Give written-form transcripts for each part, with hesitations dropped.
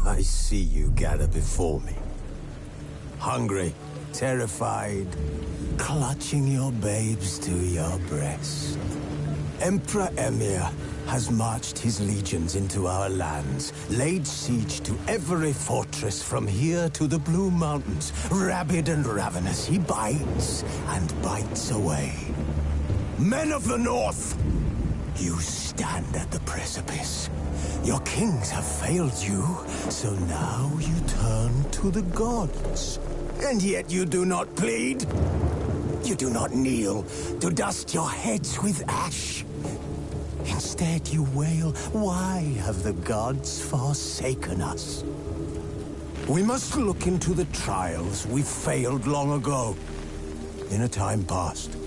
I see you gather before me. Hungry, terrified, clutching your babes to your breast. Emperor Emhyr has marched his legions into our lands, laid siege to every fortress from here to the Blue Mountains. Rabid and ravenous, he bites and bites away. Men of the North, you stand at the precipice. Your kings have failed you, so now you turn to the gods. And yet you do not plead. You do not kneel to dust your heads with ash. Instead you wail, why have the gods forsaken us? We must look into the trials we failed long ago. In a time past,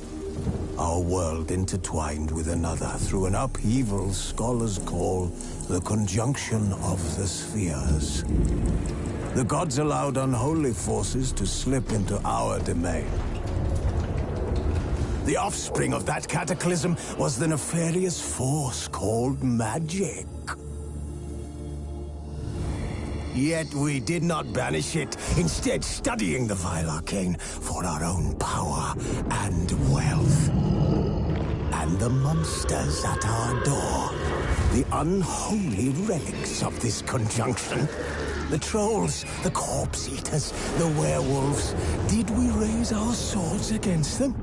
our world intertwined with another through an upheaval scholars call the conjunction of the spheres. The gods allowed unholy forces to slip into our domain. The offspring of that cataclysm was the nefarious force called magic. Yet we did not banish it, instead studying the vile arcane for our own power and wealth. And the monsters at our door, the unholy relics of this conjunction. The trolls, the corpse-eaters, the werewolves. Did we raise our swords against them?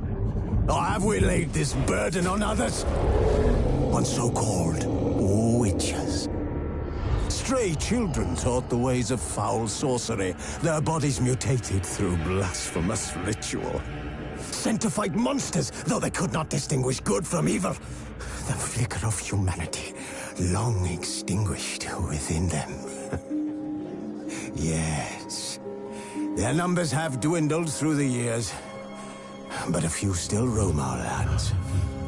Or have we laid this burden on others? On so-called witches. Stray children taught the ways of foul sorcery, their bodies mutated through blasphemous ritual. Sent to fight monsters, though they could not distinguish good from evil. The flicker of humanity, long extinguished within them. Yes, their numbers have dwindled through the years, but a few still roam our lands,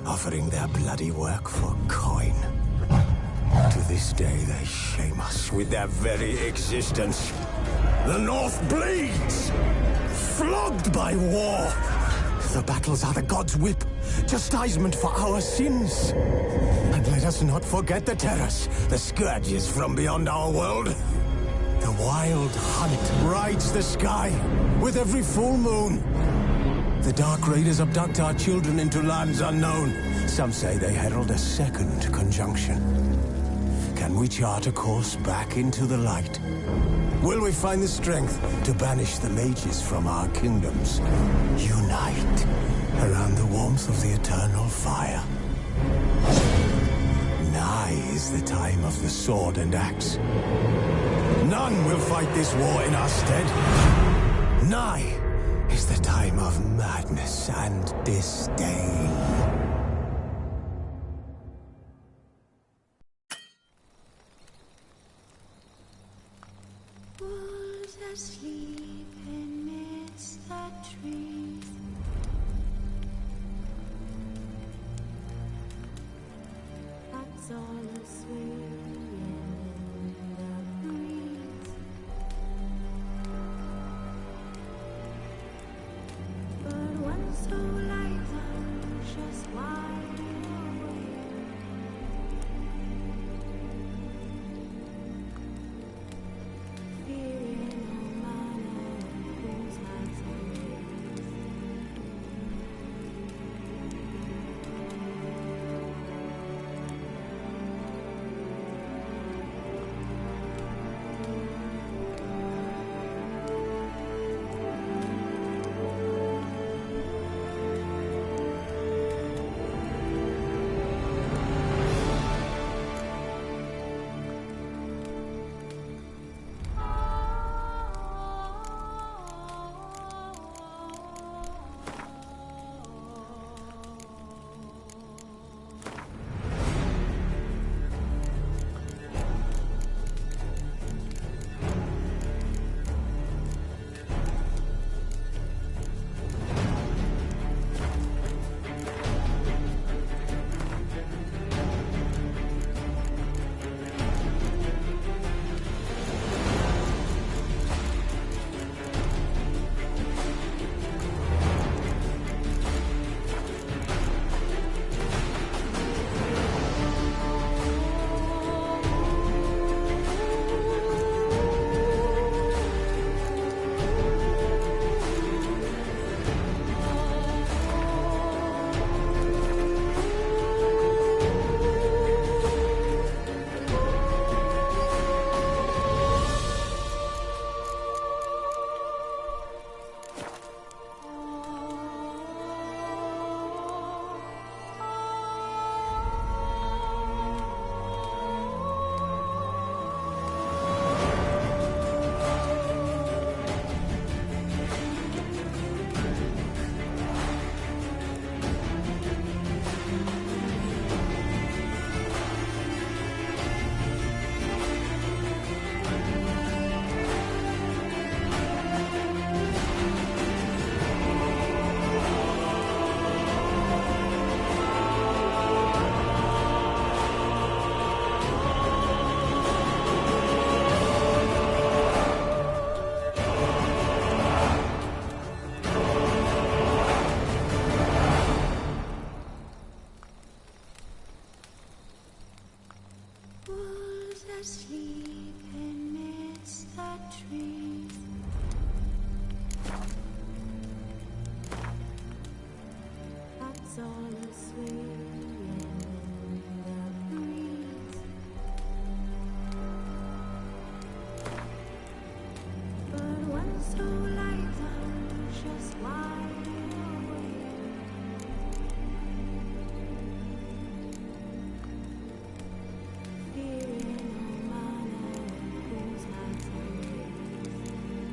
offering their bloody work for coin. To this day, they shame us with their very existence. The North bleeds, flogged by war. The battles are the gods' whip, chastisement for our sins. And let us not forget the terrors, the scourges from beyond our world. The wild hunt rides the sky with every full moon. The Dark Raiders abduct our children into lands unknown. Some say they herald a second conjunction. Can we chart a course back into the light? Will we find the strength to banish the mages from our kingdoms? Unite around the warmth of the eternal fire. Nigh is the time of the sword and axe. None will fight this war in our stead. Nigh is the time of madness and disdain. Wolves asleep amidst the trees. That's all swaying in the breeze. But one so light just wide awake. Fearing no manner whose hearts asleep amidst the trees. That's all asleep in the breeze. But once the lights are just wide awake, fearing no manner of whose hearts are raised.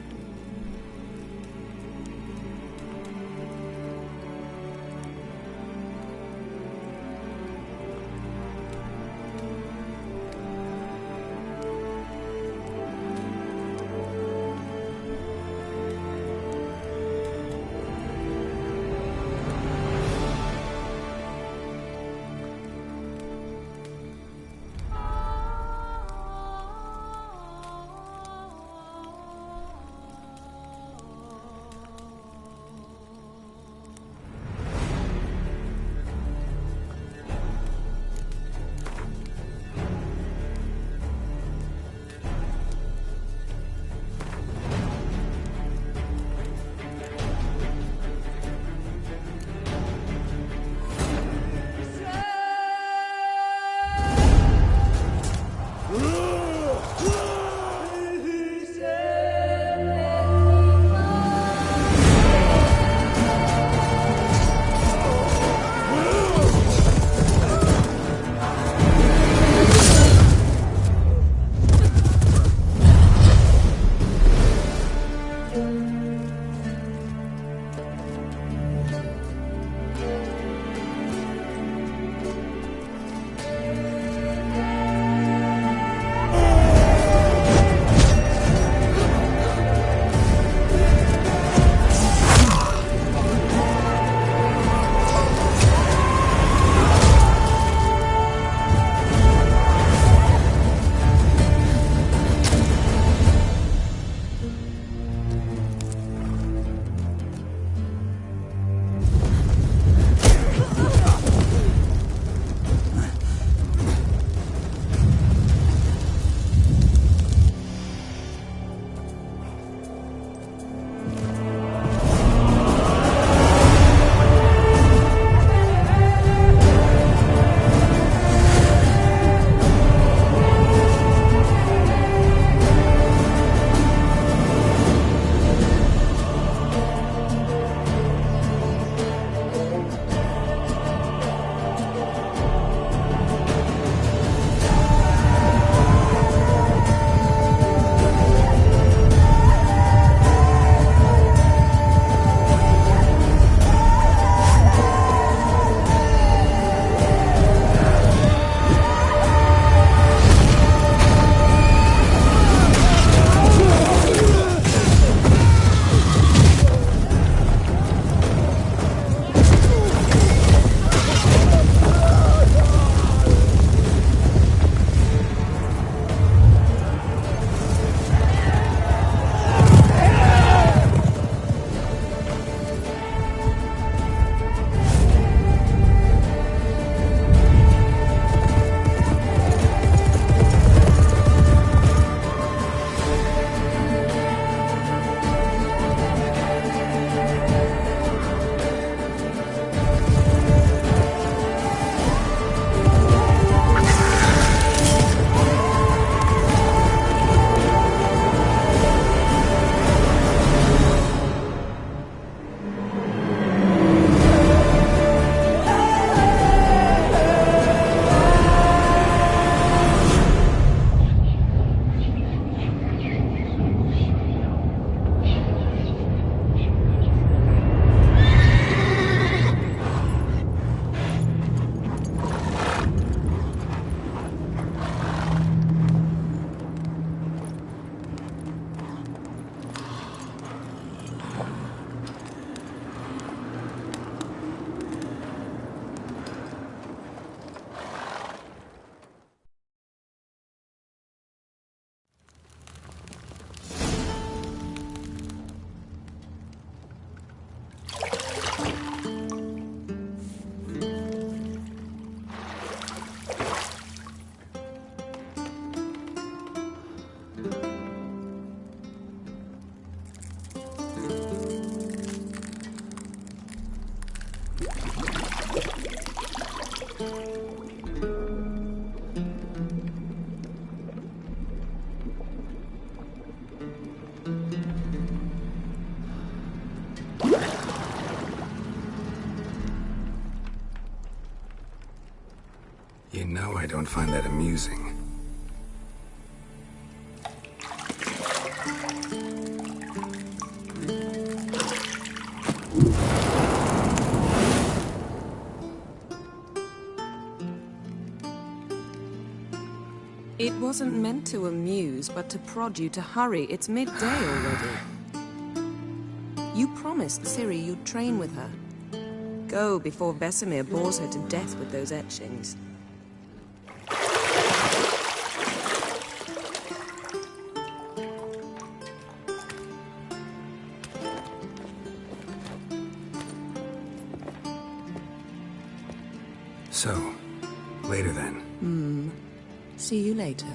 You know I don't find that amusing. It wasn't meant to amuse, but to prod you to hurry. It's midday already. You promised Ciri you'd train with her. Go before Vesemir bores her to death with those etchings. So, later then. See you later.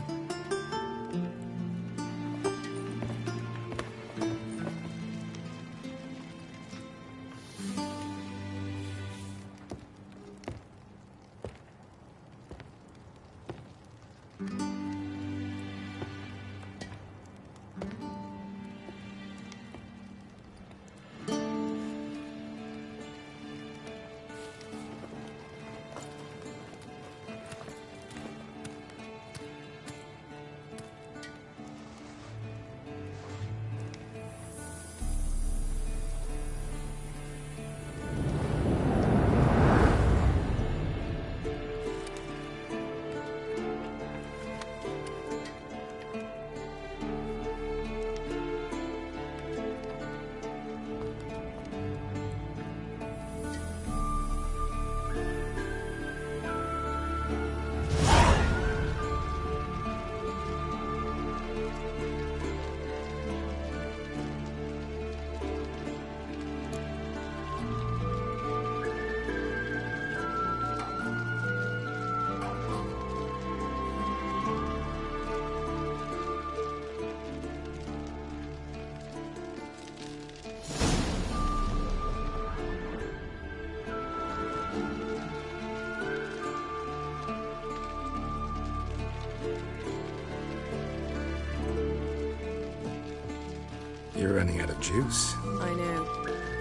You're running out of juice. I know.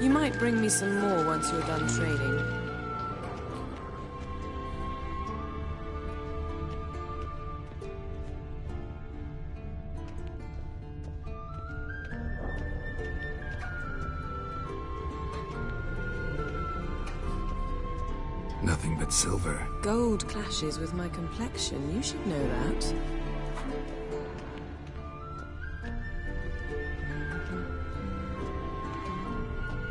You might bring me some more once you're done training. Nothing but silver. Gold clashes with my complexion. You should know that.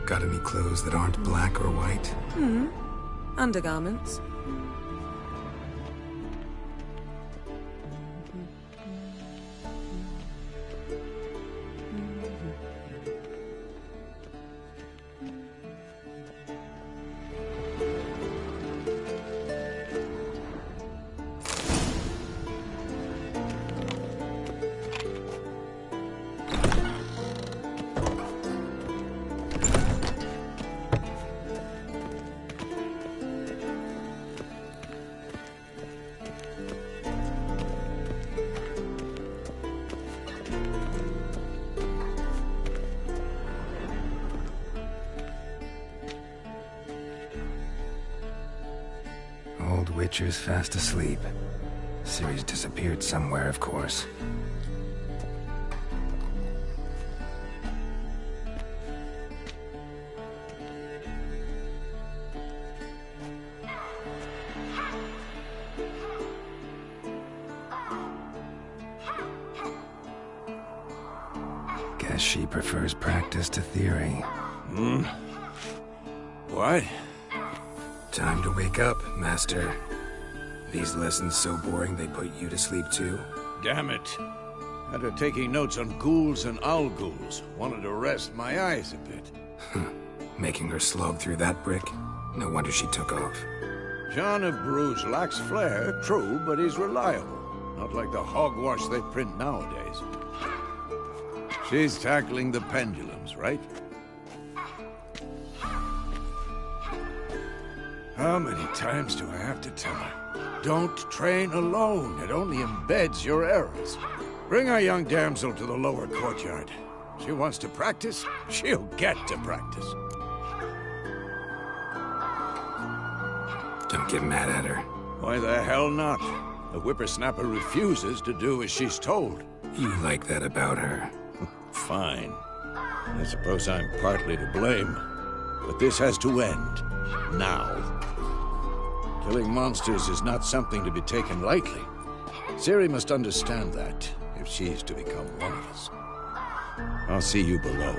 Got any clothes that aren't black or white? Undergarments. Old Witcher's fast asleep. Ciri's disappeared somewhere, of course. Guess she prefers practice to theory. What? Time to wake up, Master. These lessons so boring they put you to sleep too? Damn it. After taking notes on ghouls and owl ghouls, wanted to rest my eyes a bit. Making her slog through that brick? No wonder she took off. John of Bruges lacks flair, true, but he's reliable. Not like the hogwash they print nowadays. She's tackling the pendulums, right? How many times do I have to tell her? Don't train alone. It only embeds your errors. Bring our young damsel to the lower courtyard. She wants to practice, she'll get to practice. Don't get mad at her. Why the hell not? The whippersnapper refuses to do as she's told. You like that about her? Fine. I suppose I'm partly to blame. But this has to end. Now. Killing monsters is not something to be taken lightly. Ciri must understand that, if she's to become one of us. I'll see you below.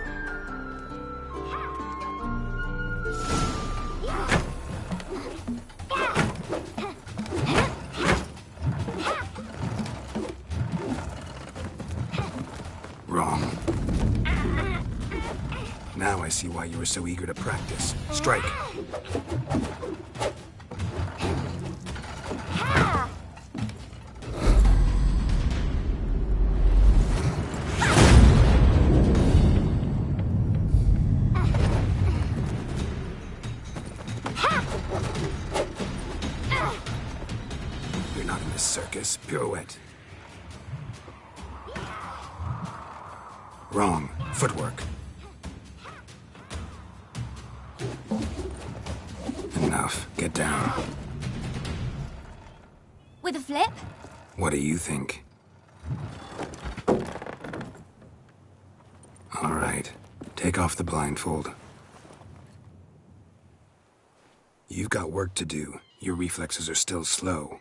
Wrong. Now I see why you were so eager to practice. Strike. You're not in this circus. Pirouette. Wrong. Footwork. Enough. Get down. With a flip? What do you think? All right. Take off the blindfold. You've got work to do. Your reflexes are still slow.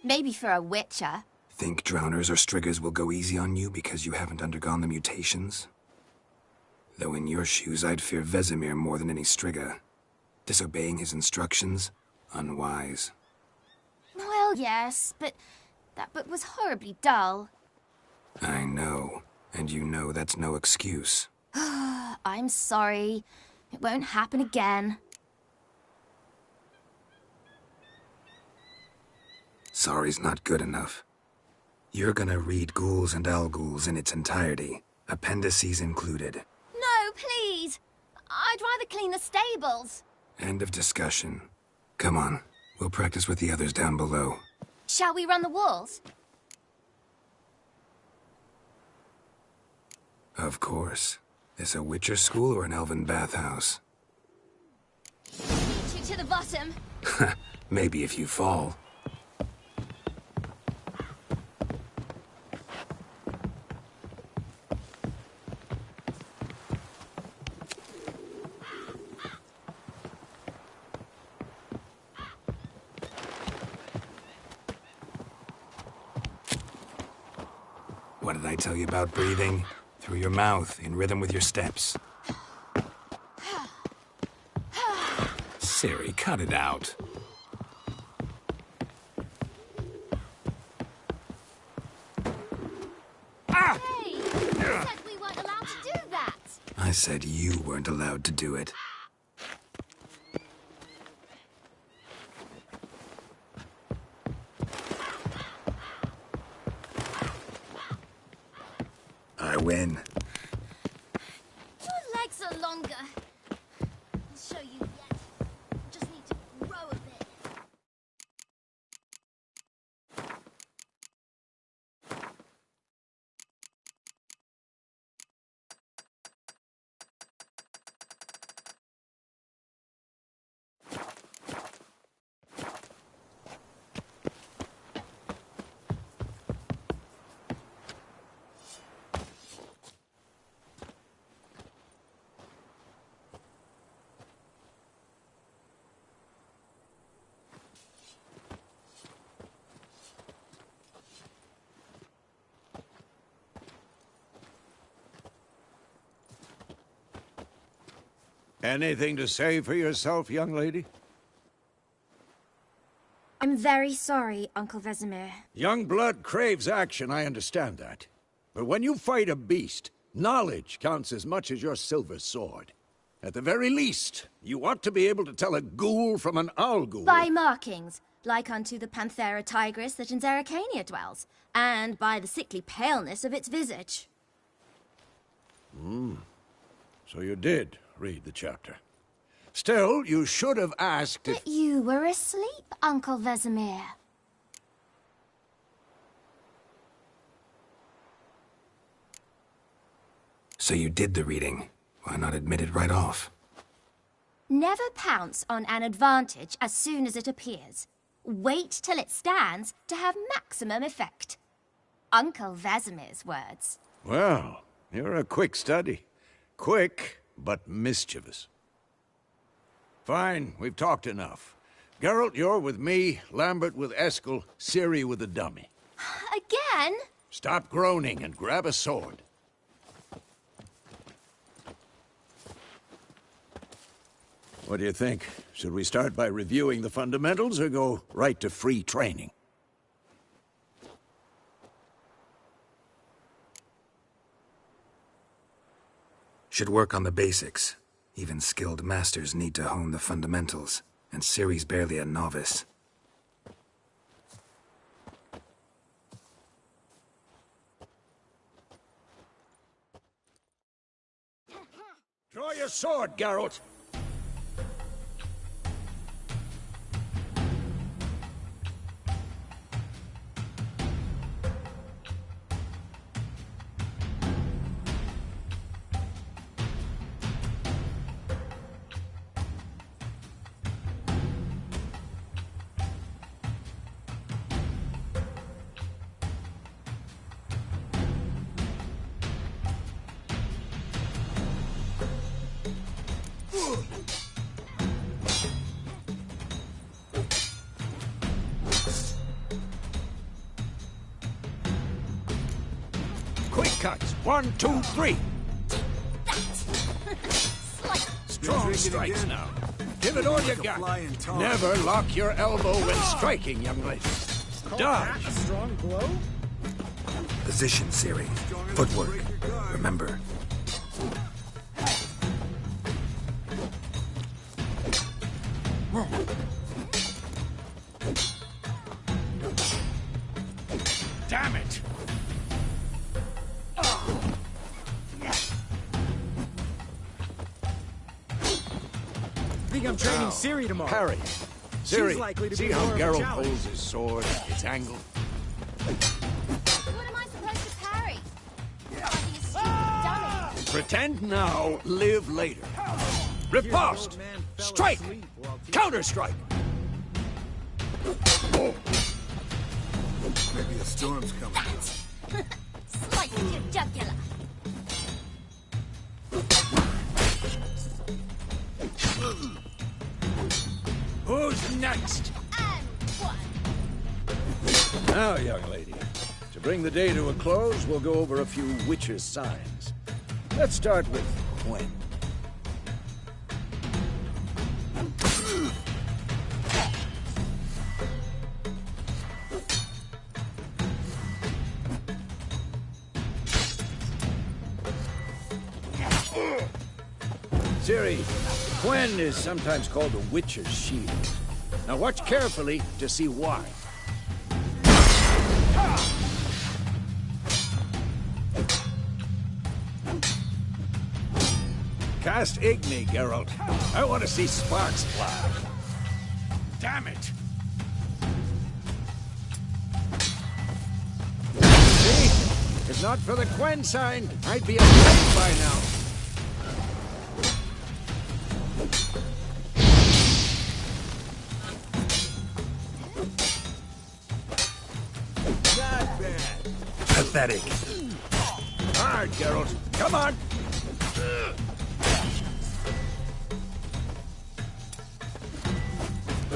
Maybe for a witcher. Think drowners or striggers will go easy on you because you haven't undergone the mutations? Though in your shoes, I'd fear Vesemir more than any strigger. Disobeying his instructions? Unwise. Well, yes, but that book was horribly dull. I know. And you know that's no excuse. I'm sorry. It won't happen again. Sorry's not good enough. You're gonna read Ghouls and Alghouls in its entirety, appendices included. No, please! I'd rather clean the stables. End of discussion. Come on, we'll practice with the others down below. Shall we run the walls? Of course. This a Witcher school or an elven bathhouse? Beat you to the bottom. Maybe if you fall. What did I tell you about breathing? Through your mouth, in rhythm with your steps. Ciri, cut it out. Hey! You said we weren't allowed to do that! I said you weren't allowed to do it. I win. Your legs are longer. I'll show you yet. Just need to grow a bit. Anything to say for yourself, young lady? I'm very sorry, Uncle Vesemir. Young blood craves action, I understand that. But when you fight a beast, knowledge counts as much as your silver sword. At the very least, you ought to be able to tell a ghoul from an Alghoul. By markings, like unto the Panthera tigris that in Zerrikania dwells, and by the sickly paleness of its visage. So you did read the chapter. Still, you should have asked if... But you were asleep, Uncle Vesemir. So you did the reading. Why not admit it right off? Never pounce on an advantage as soon as it appears. Wait till it stands to have maximum effect. Uncle Vesemir's words. Well, you're a quick study. Quick, but mischievous. Fine, we've talked enough. Geralt, you're with me, Lambert with Eskel, Ciri with the dummy. Again? Stop groaning and grab a sword. What do you think? Should we start by reviewing the fundamentals or go right to free training? Should work on the basics. Even skilled masters need to hone the fundamentals, and Ciri's barely a novice. Draw your sword, Geralt! Quick cuts! 1, 2, 3! Strong strikes now. Give it all you got. Never lock your elbow when striking, young lady. Dodge! Strong blow? Position, Ciri. Footwork. Remember. Damn it! I think I'm training Ciri tomorrow. Parry. She's Ciri, likely to see be how more of a Geralt challenge. holds his sword, its angle? What am I supposed to parry? Fighting a stupid dummy. Pretend now, live later. Riposte! Strike! Counter-strike! Maybe a storm's coming. Slice your jugular. Who's next? And one. Now, young lady, to bring the day to a close, we'll go over a few witches' signs. Let's start with Gwen. Ciri, Gwen is sometimes called the Witcher's Shield. Now watch carefully to see why. Cast Igni, Geralt. I want to see sparks fly. Damn it! See? If not for the Gwen sign, I'd be a blade by now. Not bad. Pathetic. Hard, Geralt. Come on.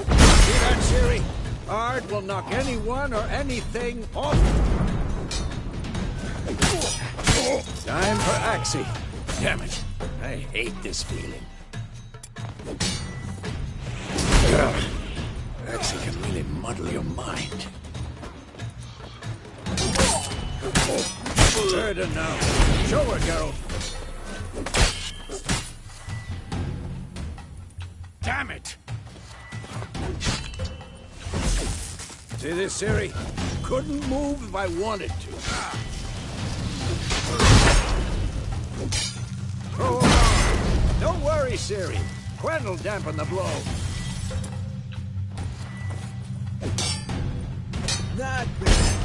See that, Ciri? Ard will knock anyone or anything off. Time for Axii. Damn it. I hate this feeling. Ugh. Axii can really muddle your mind. Turn now. Show her, Geralt. Damn it! See this, Ciri? Couldn't move if I wanted to. Throw her on. Don't worry, Ciri. Gwen'll dampen the blow. Not bad.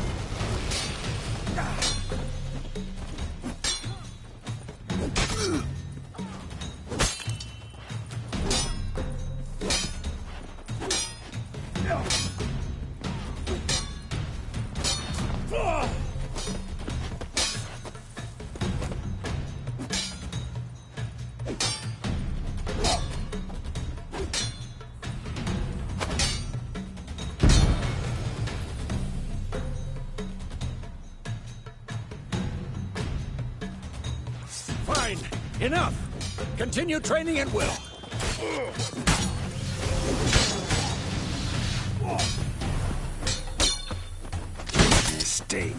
Enough! Continue training at will. Mistake.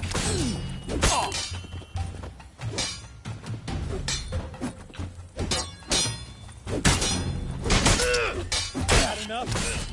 Got enough?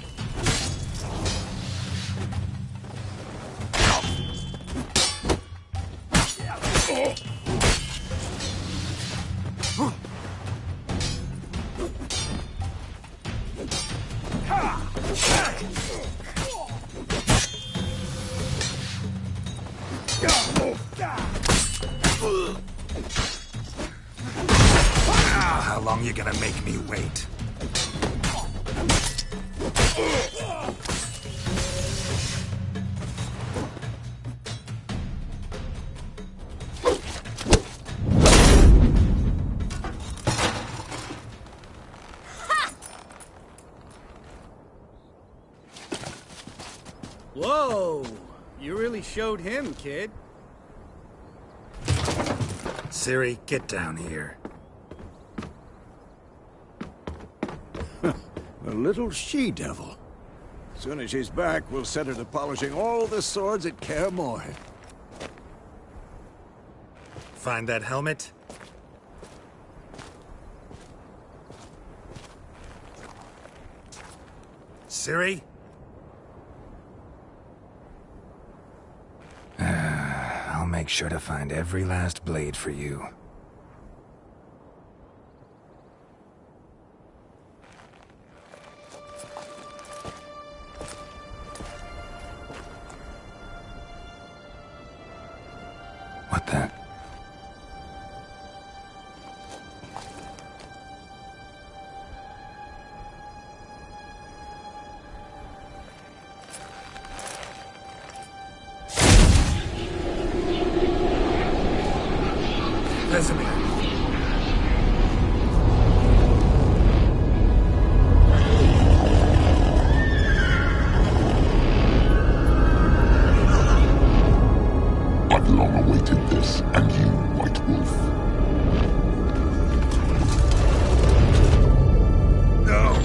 How long you gonna make me wait? Whoa! You really showed him, kid. Ciri, get down here. A little she-devil. As soon as she's back, we'll set her to polishing all the swords at Kaer Morhen. Find that helmet? Ciri? I'll make sure to find every last blade for you. What the? Vesemir. I've long awaited this, and you, White Wolf. No!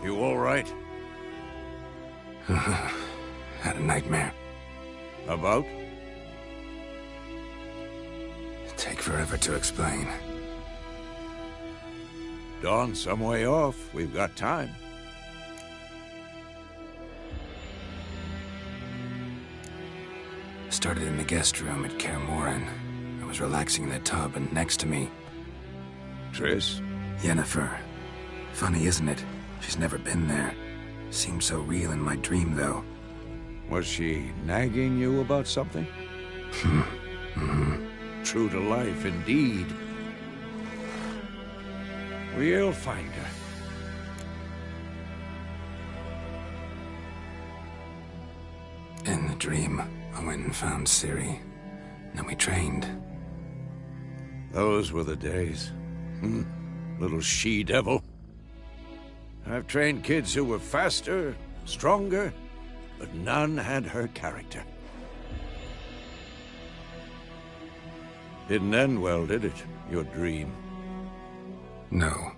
You all right? Had a nightmare. About? Take forever to explain. Dawn's some way off. We've got time. Started in the guest room at Kaer Morhen. I was relaxing in the tub, and next to me, Triss? Yennefer. Funny, isn't it? She's never been there. Seemed so real in my dream, though. Was she nagging you about something? True to life, indeed. We'll find her. In the dream, I went and found Ciri. Then we trained. Those were the days. Little she-devil. I've trained kids who were faster, stronger, but none had her character. Didn't end well, did it? Your dream? No.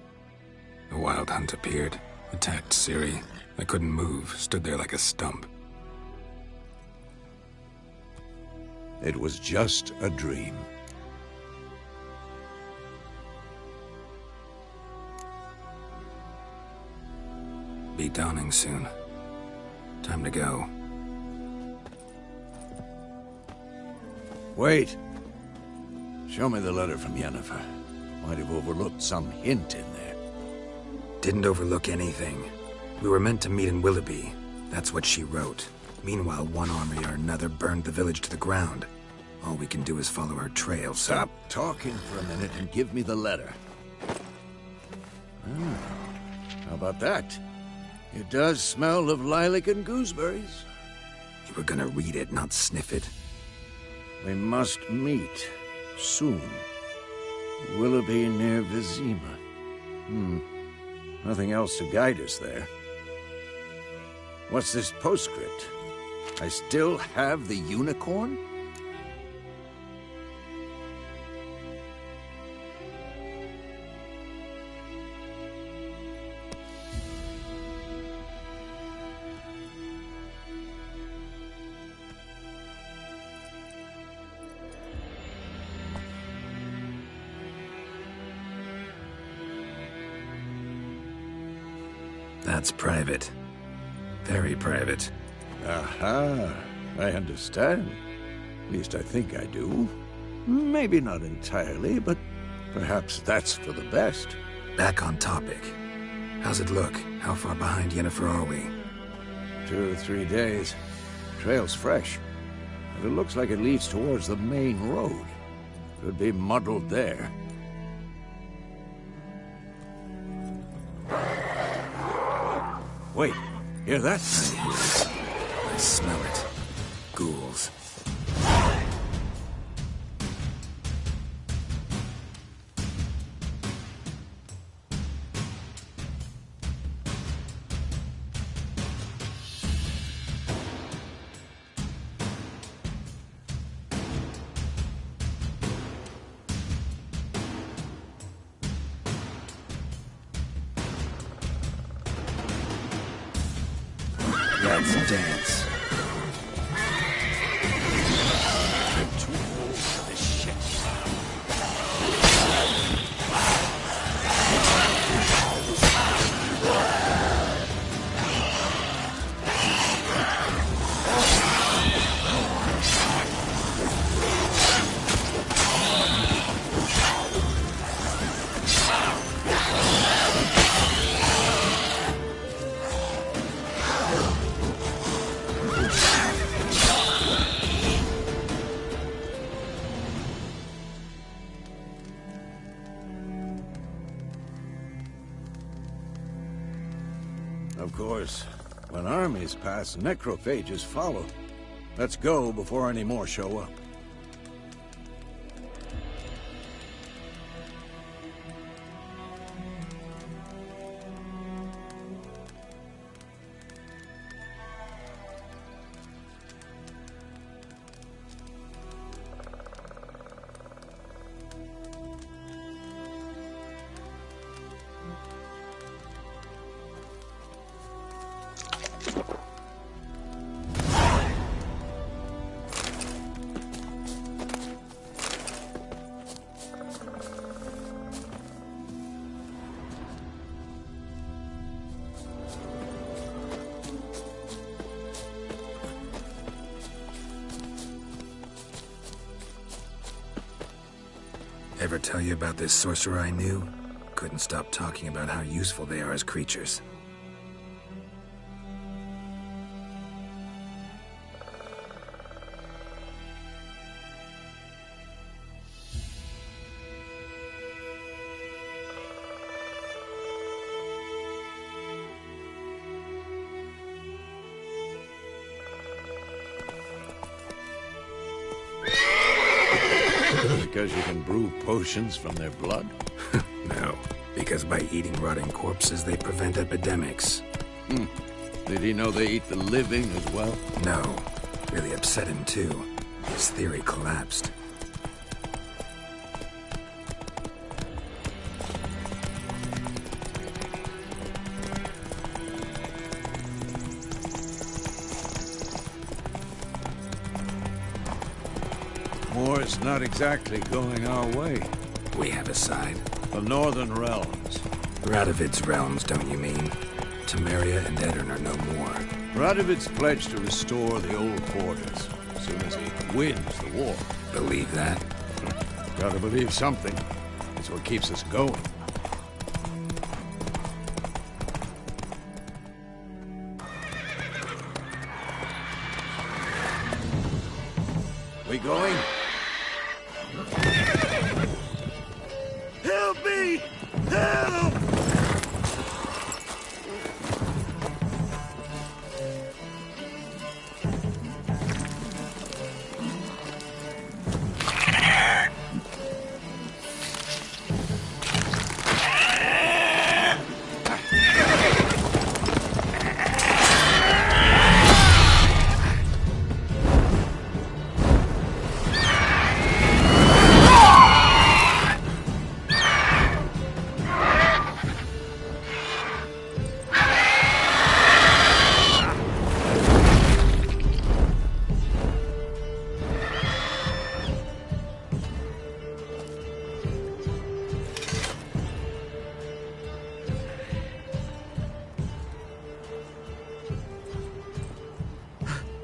The Wild Hunt appeared, attacked Ciri. I couldn't move, stood there like a stump. It was just a dream. Be dawning soon. Time to go. Wait. Show me the letter from Yennefer. Might have overlooked some hint in there. Didn't overlook anything. We were meant to meet in Willoughby. That's what she wrote. Meanwhile, one army or another burned the village to the ground. All we can do is follow her trail, so... Stop talking for a minute and give me the letter. How about that? It does smell of lilac and gooseberries. You were gonna read it, not sniff it. We must meet soon. Willoughby near Vizima. Nothing else to guide us there. What's this postscript? I still have the unicorn? That's private. Very private. Aha, I understand. At least I think I do. Maybe not entirely, but perhaps that's for the best. Back on topic. How's it look? How far behind Yennefer are we? 2 or 3 days. Trail's fresh. But it looks like it leads towards the main road. Could be muddled there. Wait, hear that? I hear it. I smell it. Ghouls. Let's dance. Of course, when armies pass, necrophages follow. Let's go before any more show up. Ever tell you about this sorcerer I knew? Couldn't stop talking about how useful they are as creatures. Because you can brew potions from their blood? No, because by eating rotting corpses, they prevent epidemics. Did he know they eat the living as well? No, really upset him too. His theory collapsed. War's not exactly going our way. We have a side. The Northern Realms. Radovid's realms, don't you mean? Temeria and Edirn are no more. Radovid's pledged to restore the old quarters as soon as he wins the war. Believe that? Gotta believe something. It's what keeps us going. going? Help me! Help!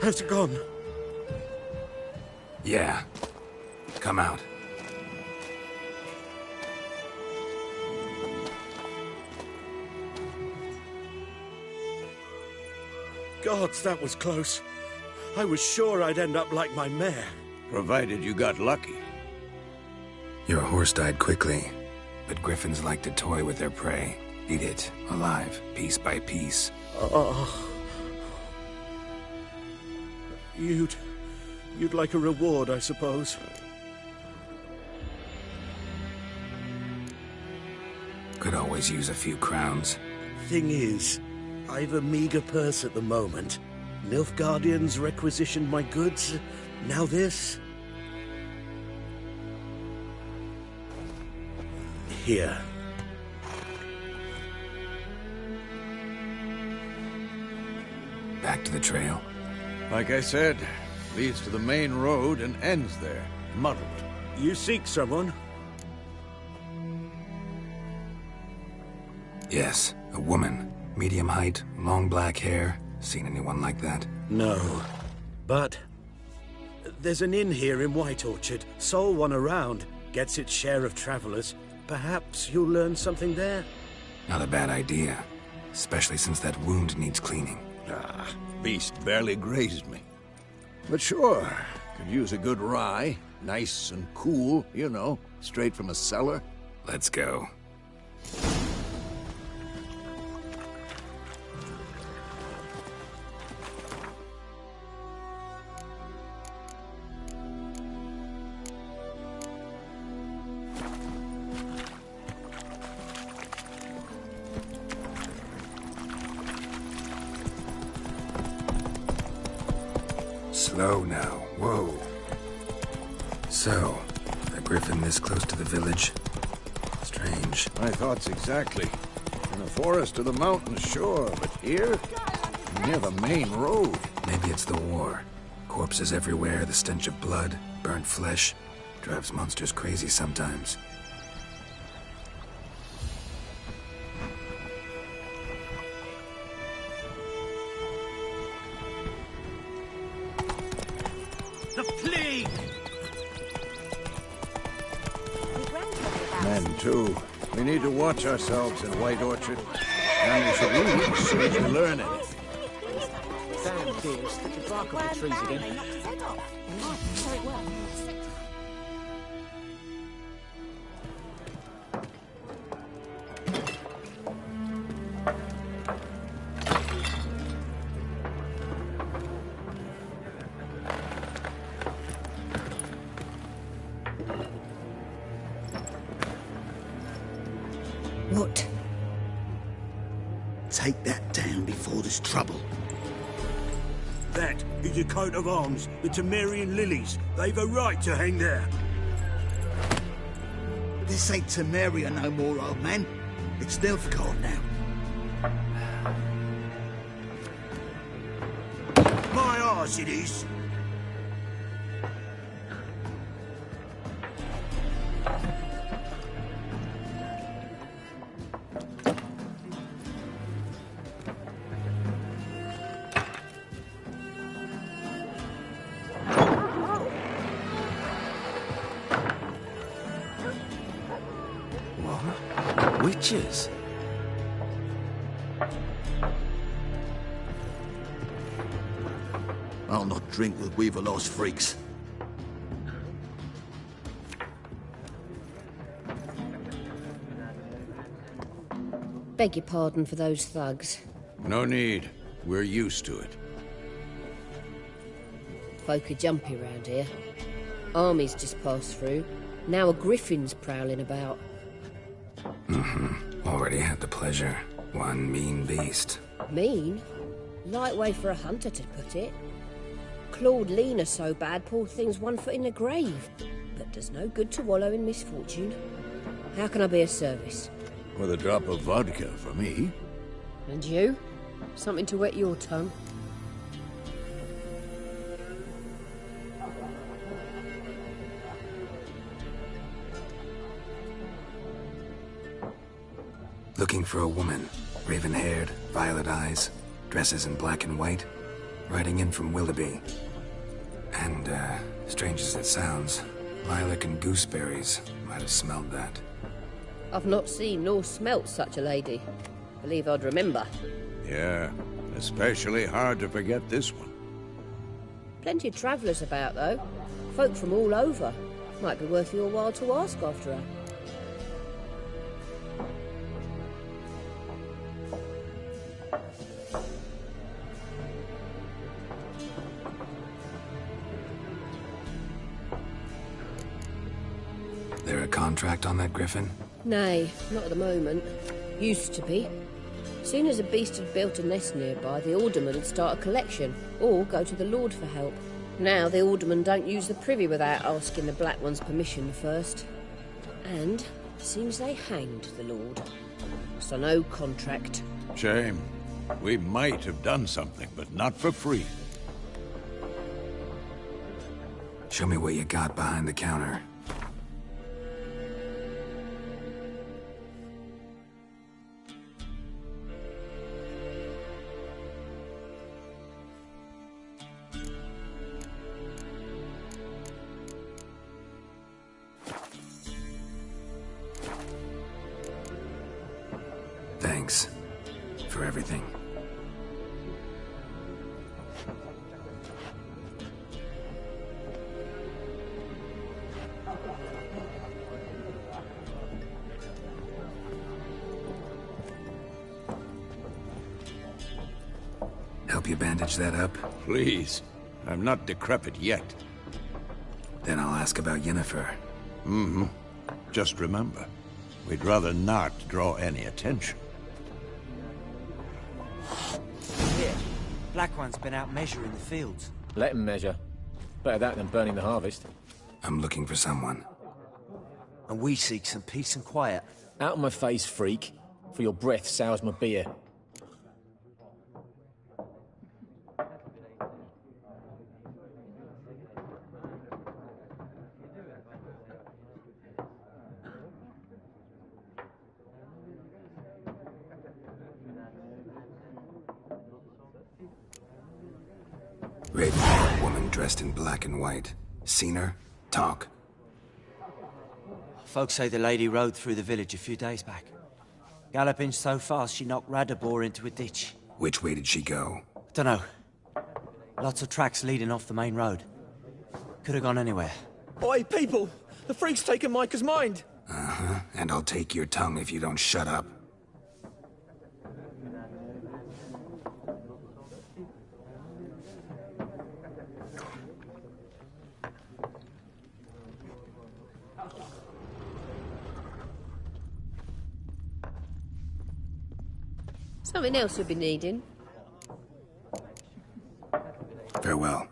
How's it gone? Yeah. Come out. Gods, that was close. I was sure I'd end up like my mare. Provided you got lucky. Your horse died quickly, but griffins like to toy with their prey. Eat it, alive, piece by piece. You'd like a reward, I suppose. Could always use a few crowns. Thing is, I've a meager purse at the moment. Nilfgaardians requisitioned my goods. Now this. Here. Back to the trail. Like I said, leads to the main road and ends there, muddled. You seek someone? Yes, a woman. Medium height, long black hair. Seen anyone like that? No. But there's an inn here in White Orchard. Sole one around. Gets its share of travelers. Perhaps you'll learn something there? Not a bad idea. Especially since that wound needs cleaning. Beast barely grazed me. But sure, could use a good rye. Nice and cool, you know, straight from a cellar. Let's go. Slow now. Whoa. So, a griffin this close to the village? Strange. My thoughts exactly. In the forest or the mountains, sure, but here? Near the main road. Maybe it's the war. Corpses everywhere, the stench of blood, burnt flesh. Drives monsters crazy sometimes. The plague! Men, too. We need to watch ourselves in White Orchard. And we should read as soon as we learn anything. Damn deer, stick the bark off the trees again. What? Take that down before there's trouble. That is a coat of arms, the Temerian lilies. They've a right to hang there. This ain't Temeria no more, old man. It's Nilfgaard now. My arse it is. Witches? I'll not drink with Weaver-lost freaks. Beg your pardon for those thugs. No need. We're used to it. Folk are jumpy round here. Armies just passed through. Now a griffin's prowling about. Already had the pleasure. One mean beast. Mean? Light way for a hunter to put it. Clawed Lena so bad, poor thing's 1 foot in the grave. But does no good to wallow in misfortune. How can I be of service? With a drop of vodka for me. And you? Something to wet your tongue? Looking for a woman. Raven-haired, violet eyes, dresses in black and white. Riding in from Willoughby. And, strange as it sounds, lilac and gooseberries might have smelled that. I've not seen nor smelt such a lady. Believe I'd remember. Yeah, especially hard to forget this one. Plenty of travellers about, though. Folk from all over. Might be worth your while to ask after her. There a contract on that griffin? Nay, not at the moment. Used to be. Soon as a beast had built a nest nearby, the alderman would start a collection, or go to the Lord for help. Now the alderman don't use the privy without asking the Black One's permission first. And seems they hanged the Lord. So no contract. Shame. We might have done something, but not for free. Show me what you got behind the counter. Thanks for everything. Help you bandage that up? Please. I'm not decrepit yet. Then I'll ask about Yennefer. Mm-hmm. Just remember, we'd rather not draw any attention. Here, Black One's been out measuring the fields. Let him measure. Better that than burning the harvest. I'm looking for someone. And we seek some peace and quiet. Out of my face, freak. For your breath sours my beer. Raven-haired woman dressed in black and white. Seen her? Talk. Folks say the lady rode through the village a few days back. Galloping so fast she knocked Radabor into a ditch. Which way did she go? Dunno. Lots of tracks leading off the main road. Could have gone anywhere. Oi, people! The freak's taken Micah's mind! Uh-huh. And I'll take your tongue if you don't shut up. Something else you'll be needing. Farewell.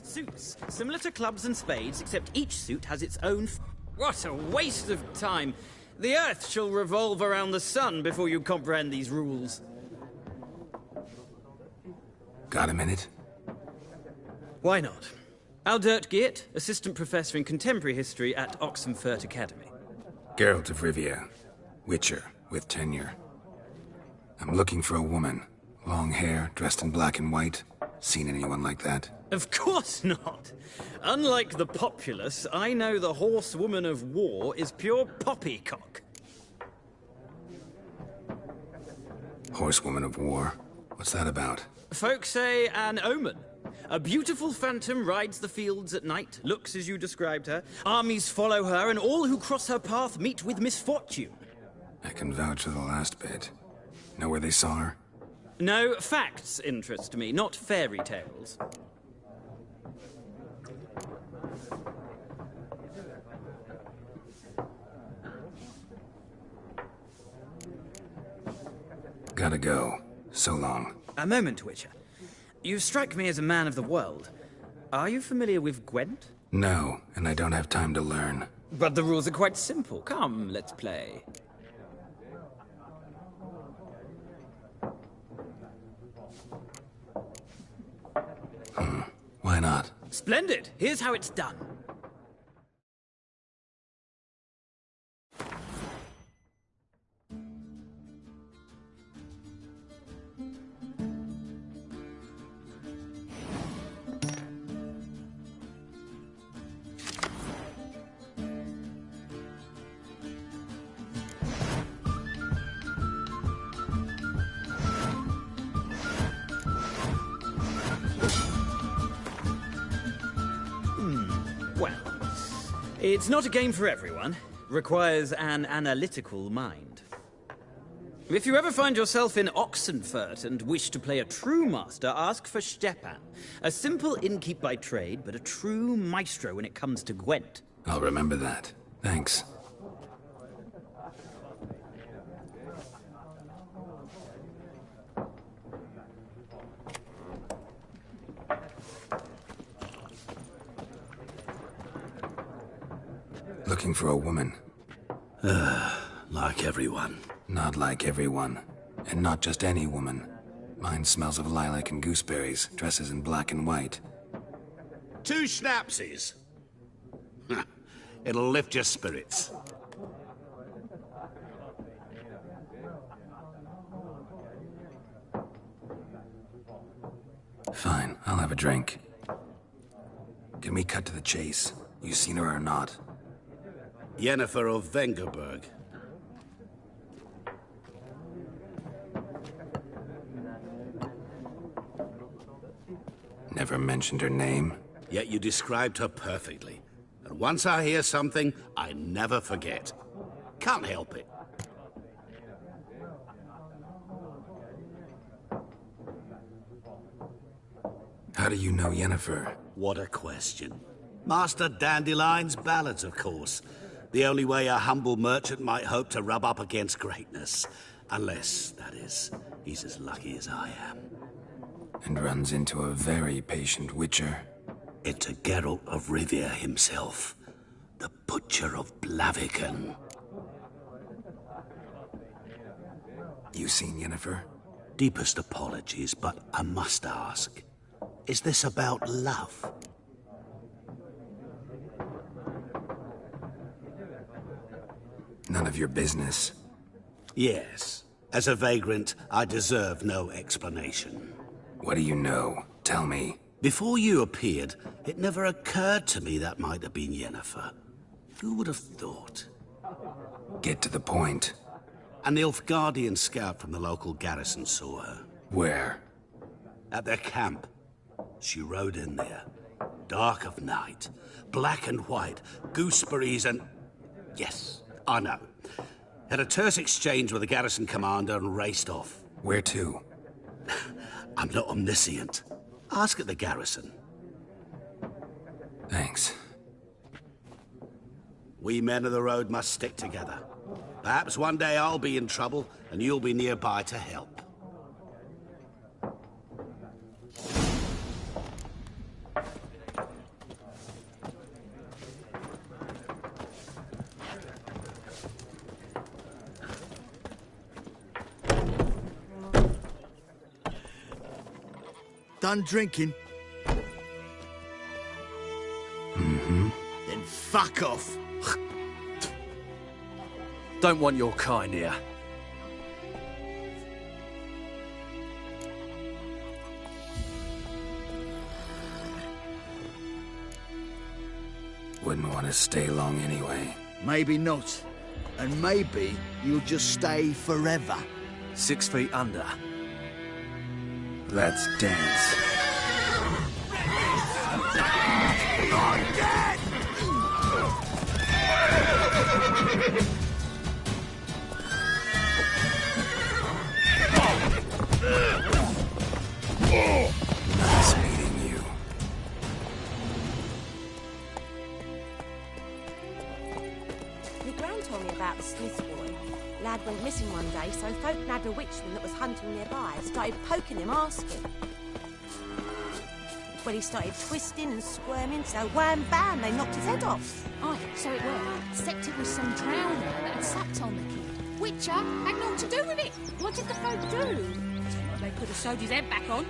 Suits, similar to clubs and spades, except each suit has its own... What a waste of time! The Earth shall revolve around the sun before you comprehend these rules. Got a minute? Why not? Aldert Geert, Assistant Professor in Contemporary History at Oxenfurt Academy. Geralt of Rivia. Witcher, with tenure. I'm looking for a woman. Long hair, dressed in black and white. Seen anyone like that? Of course not! Unlike the populace, I know the horsewoman of war is pure poppycock. Horsewoman of war? What's that about? Folk say an omen. A beautiful phantom rides the fields at night, looks as you described her. Armies follow her, and all who cross her path meet with misfortune. I can vouch for the last bit. Know where they saw her? No, facts interest me, not fairy tales. Gotta go. So long. A moment, Witcher. You strike me as a man of the world. Are you familiar with Gwent? No, and I don't have time to learn. But the rules are quite simple. Come, let's play. Why not? Splendid! Here's how it's done. Well, it's not a game for everyone. Requires an analytical mind. If you ever find yourself in Oxenfurt and wish to play a true master, ask for Stepan. A simple innkeep by trade, but a true maestro when it comes to Gwent. I'll remember that. Thanks. Looking for a woman. Like everyone. Not like everyone. And not just any woman. Mine smells of lilac and gooseberries, dresses in black and white. 2 schnapsies. It'll lift your spirits. Fine, I'll have a drink. Can we cut to the chase? You seen her or not? Yennefer of Vengerberg. Never mentioned her name. Yet you described her perfectly. And once I hear something, I never forget. Can't help it. How do you know Yennefer? What a question. Master Dandelion's ballads, of course. The only way a humble merchant might hope to rub up against greatness. Unless, that is, he's as lucky as I am. And runs into a very patient witcher. Into Geralt of Rivia himself. The Butcher of Blaviken. You seen Yennefer? Deepest apologies, but I must ask. Is this about love? None of your business. Yes. As a vagrant, I deserve no explanation. What do you know? Tell me. Before you appeared, it never occurred to me that might have been Yennefer. Who would have thought? Get to the point. An Nilfgaardian scout from the local garrison saw her. Where? At their camp. She rode in there. Dark of night. Black and white. Gooseberries and... Yes, I know. Had a terse exchange with the garrison commander and raced off. Where to? I'm not omniscient. Ask at the garrison. Thanks. We men of the road must stick together. Perhaps one day I'll be in trouble and you'll be nearby to help. Done drinking? Mm-hmm. Then fuck off. Don't want your kind here. Wouldn't want to stay long anyway. Maybe not. And maybe you'll just stay forever. 6 feet under. Let's dance. You're dead! missing one day, so folk nabbed a witchman that was hunting nearby and started poking him, asking. Well, he started twisting and squirming, so wham bam, they knocked his head off. Aye, so it were. Except it was some drowner that had sapped on the kid. Witcher had naught to do with it. What did the folk do? Well, they could have sewed his head back on.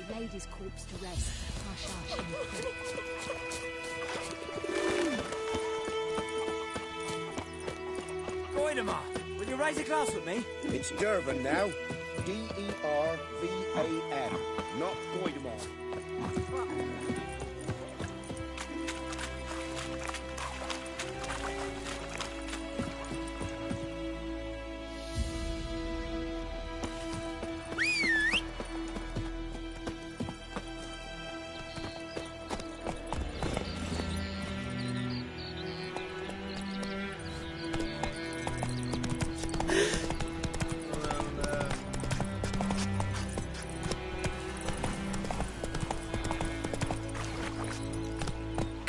They laid his corpse to rest. Hush, hush, in the creek. Goidemar, will you raise a glass with me? It's Dervan now. D-E-R-V-A-N, not Goidemar.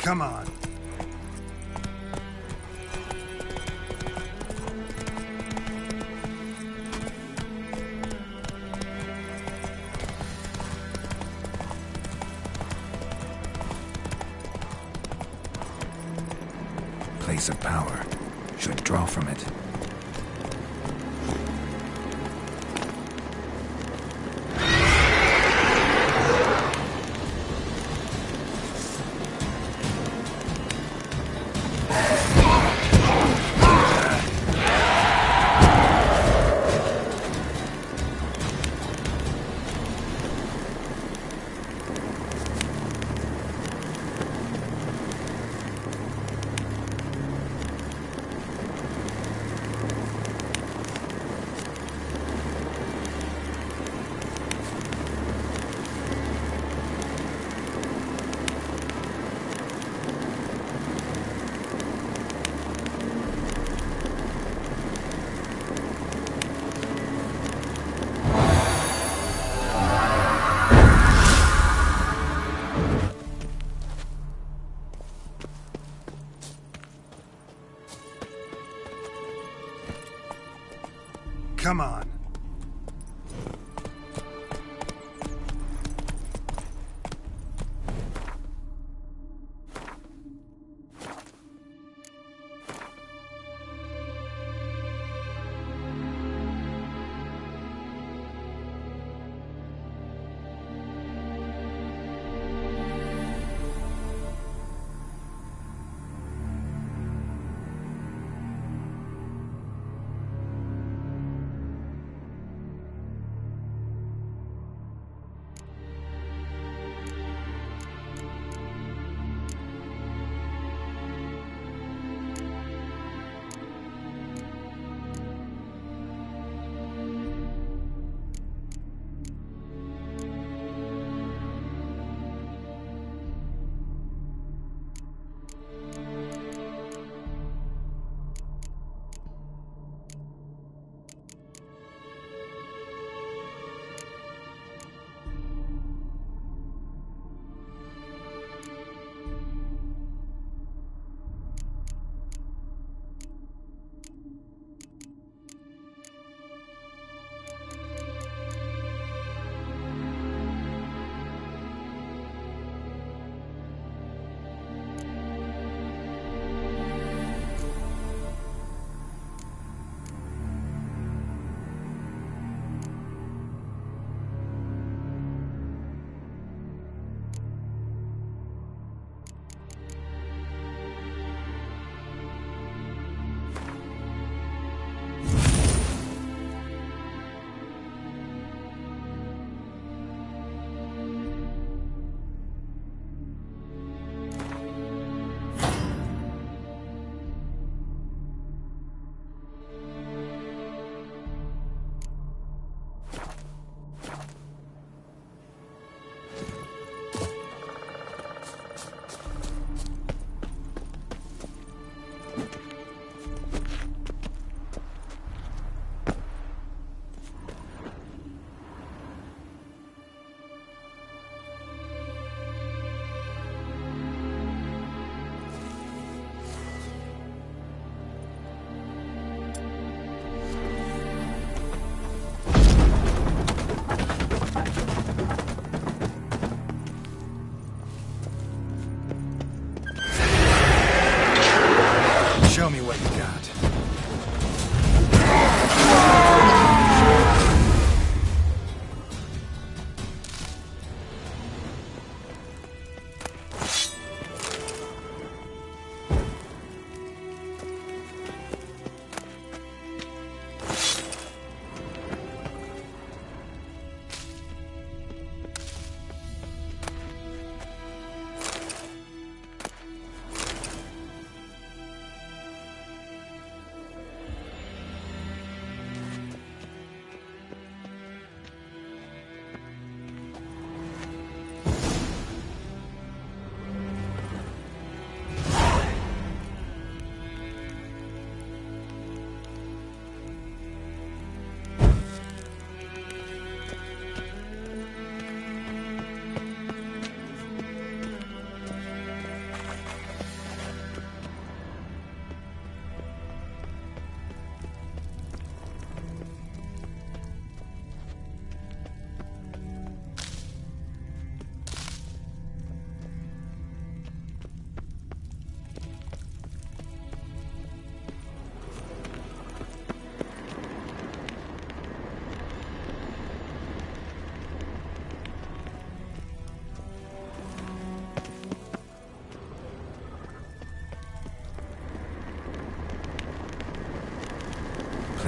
Come on. Place of power. Should draw from it. Come on.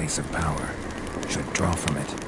place of power should draw from it.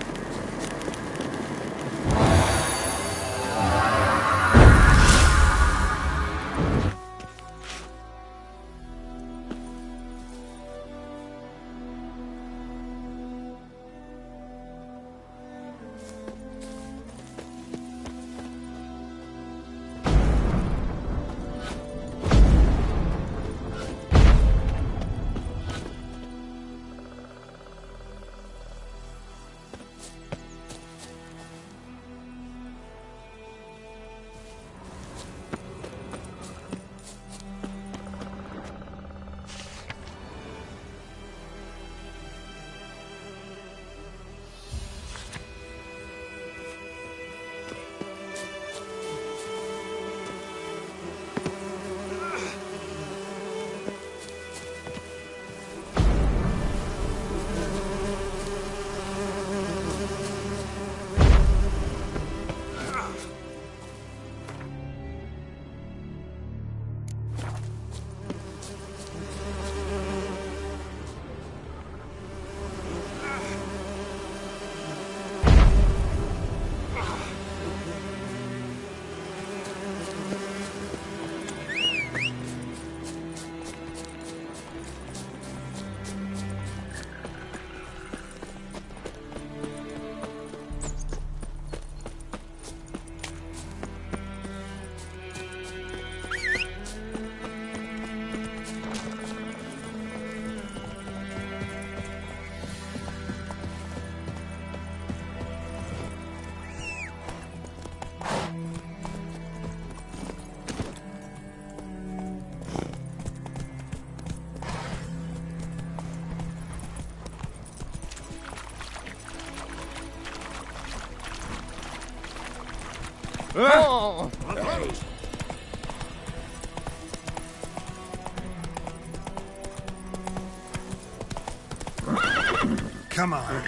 Oh. Come on.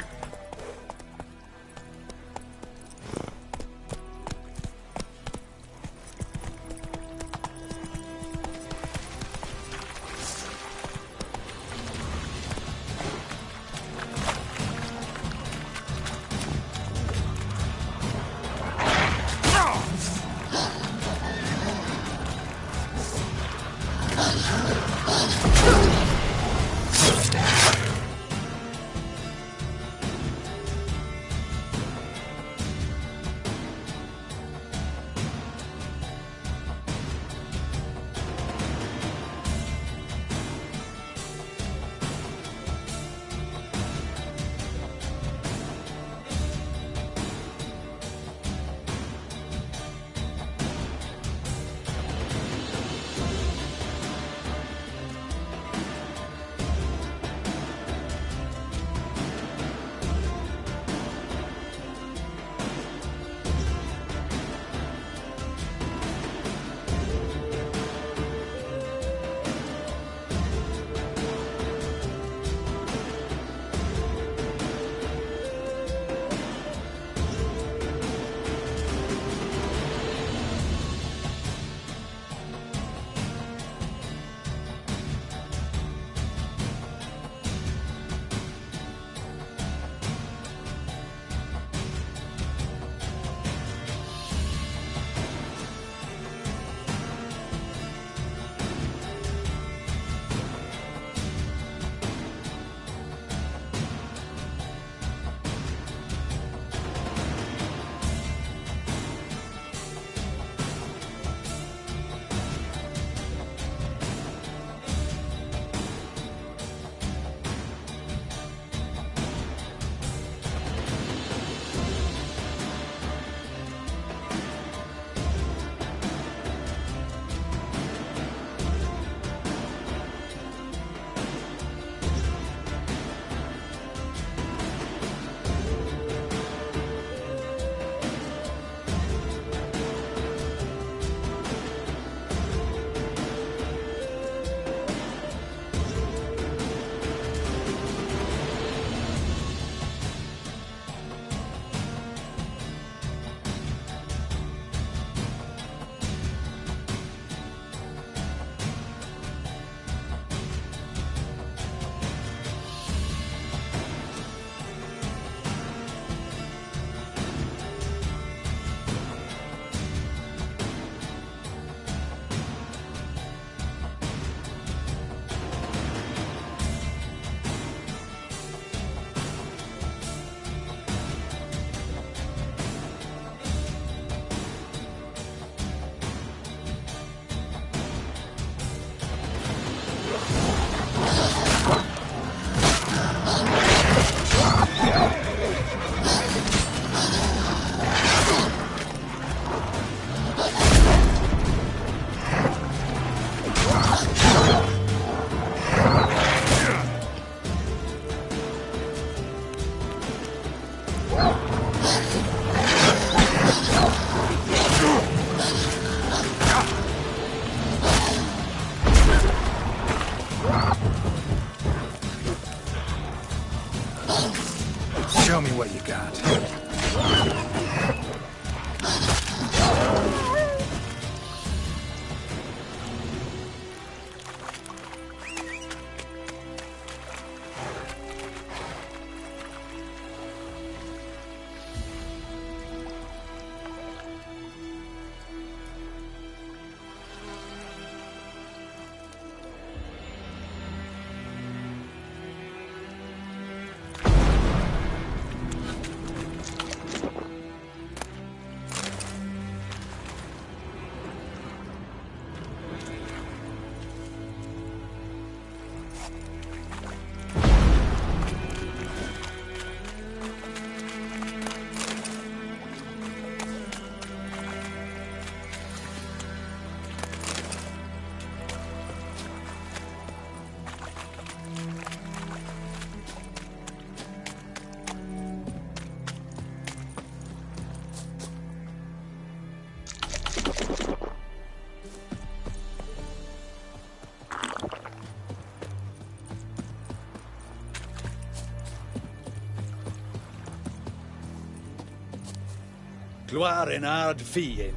Gloire en ard fien.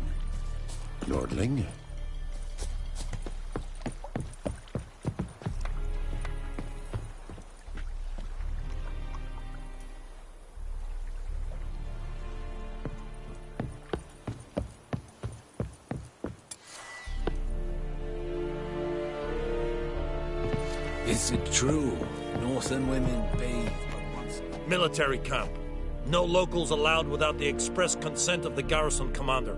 Lordling? Is it true? Northern women bathe but once... Military camp. No locals allowed without the express consent of the garrison commander.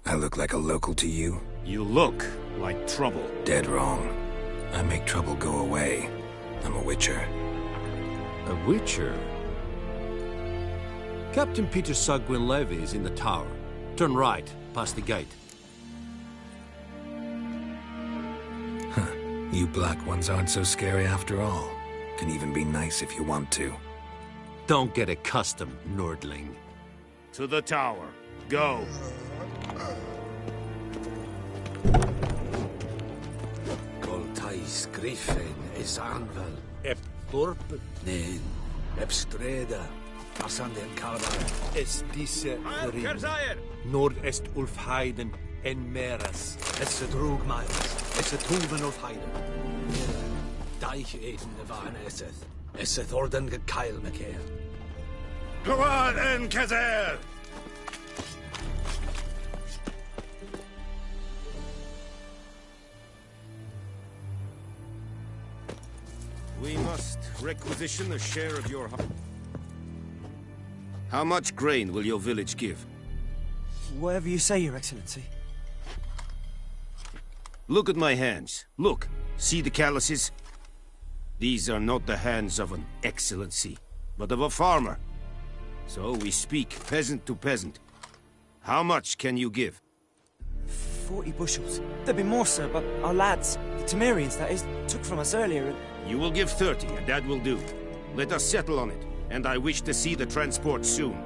I look like a local to you? You look like trouble. Dead wrong. I make trouble go away. I'm a witcher. A witcher? Captain Peter Sagwin Levy is in the tower. Turn right, past the gate. You black ones aren't so scary after all. Can even be nice if you want to. Don't get accustomed, Nordling. To the tower. Go. Coltais Griffin is Anvel. Ep Thorp? Nen. Ep Streda. Asanden Calvar. Es diese Ring. Nord est Ulfheiden en Meras. Es Drugmiles. Es Tuven Ulfheiden. Deich Eden Nevan Eseth. Eseth Orden Gekeil Mekeer. Gloire en Kazer! We must requisition a share of your... How much grain will your village give? Whatever you say, Your Excellency. Look at my hands. Look. See the calluses? These are not the hands of an excellency, but of a farmer. So we speak peasant to peasant. How much can you give? 40 bushels. There'd be more, sir, but our lads, the Temerians, that is, took from us earlier and... You will give 30, and that will do. Let us settle on it, and I wish to see the transport soon.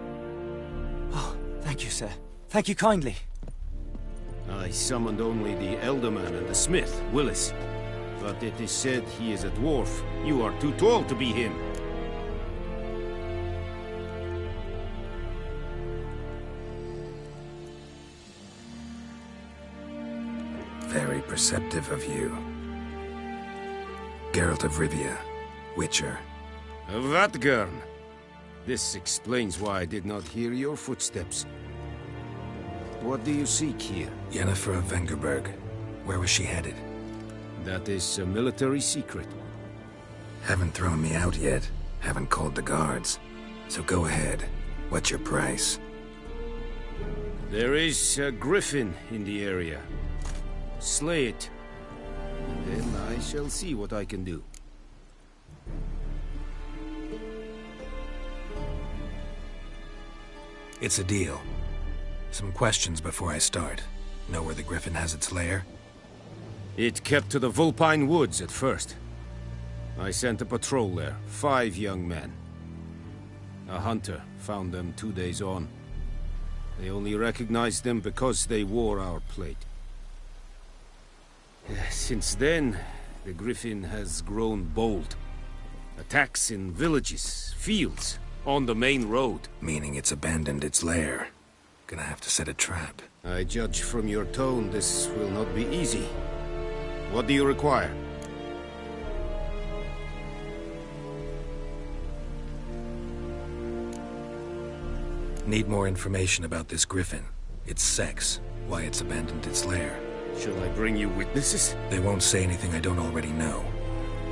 Oh, thank you, sir. Thank you kindly. I summoned only the Elderman and the smith, Willis. But it is said he is a dwarf. You are too tall to be him. Very perceptive of you. Geralt of Rivia, Witcher. Vatgern! This explains why I did not hear your footsteps. What do you seek here? Yennefer of Vengerberg. Where was she headed? That is a military secret. Haven't thrown me out yet. Haven't called the guards. So go ahead. What's your price? There is a griffin in the area. Slay it. And then I shall see what I can do. It's a deal. Some questions before I start. Know where the griffin has its lair? It kept to the Vulpine Woods at first. I sent a patrol there, 5 young men. A hunter found them 2 days on. They only recognized them because they wore our plate. Since then, the griffin has grown bold. Attacks in villages, fields, on the main road. Meaning it's abandoned its lair. Gonna have to set a trap. I judge from your tone this will not be easy. What do you require? Need more information about this griffin. Its sex, why it's abandoned its lair. Shall I bring you witnesses? They won't say anything I don't already know.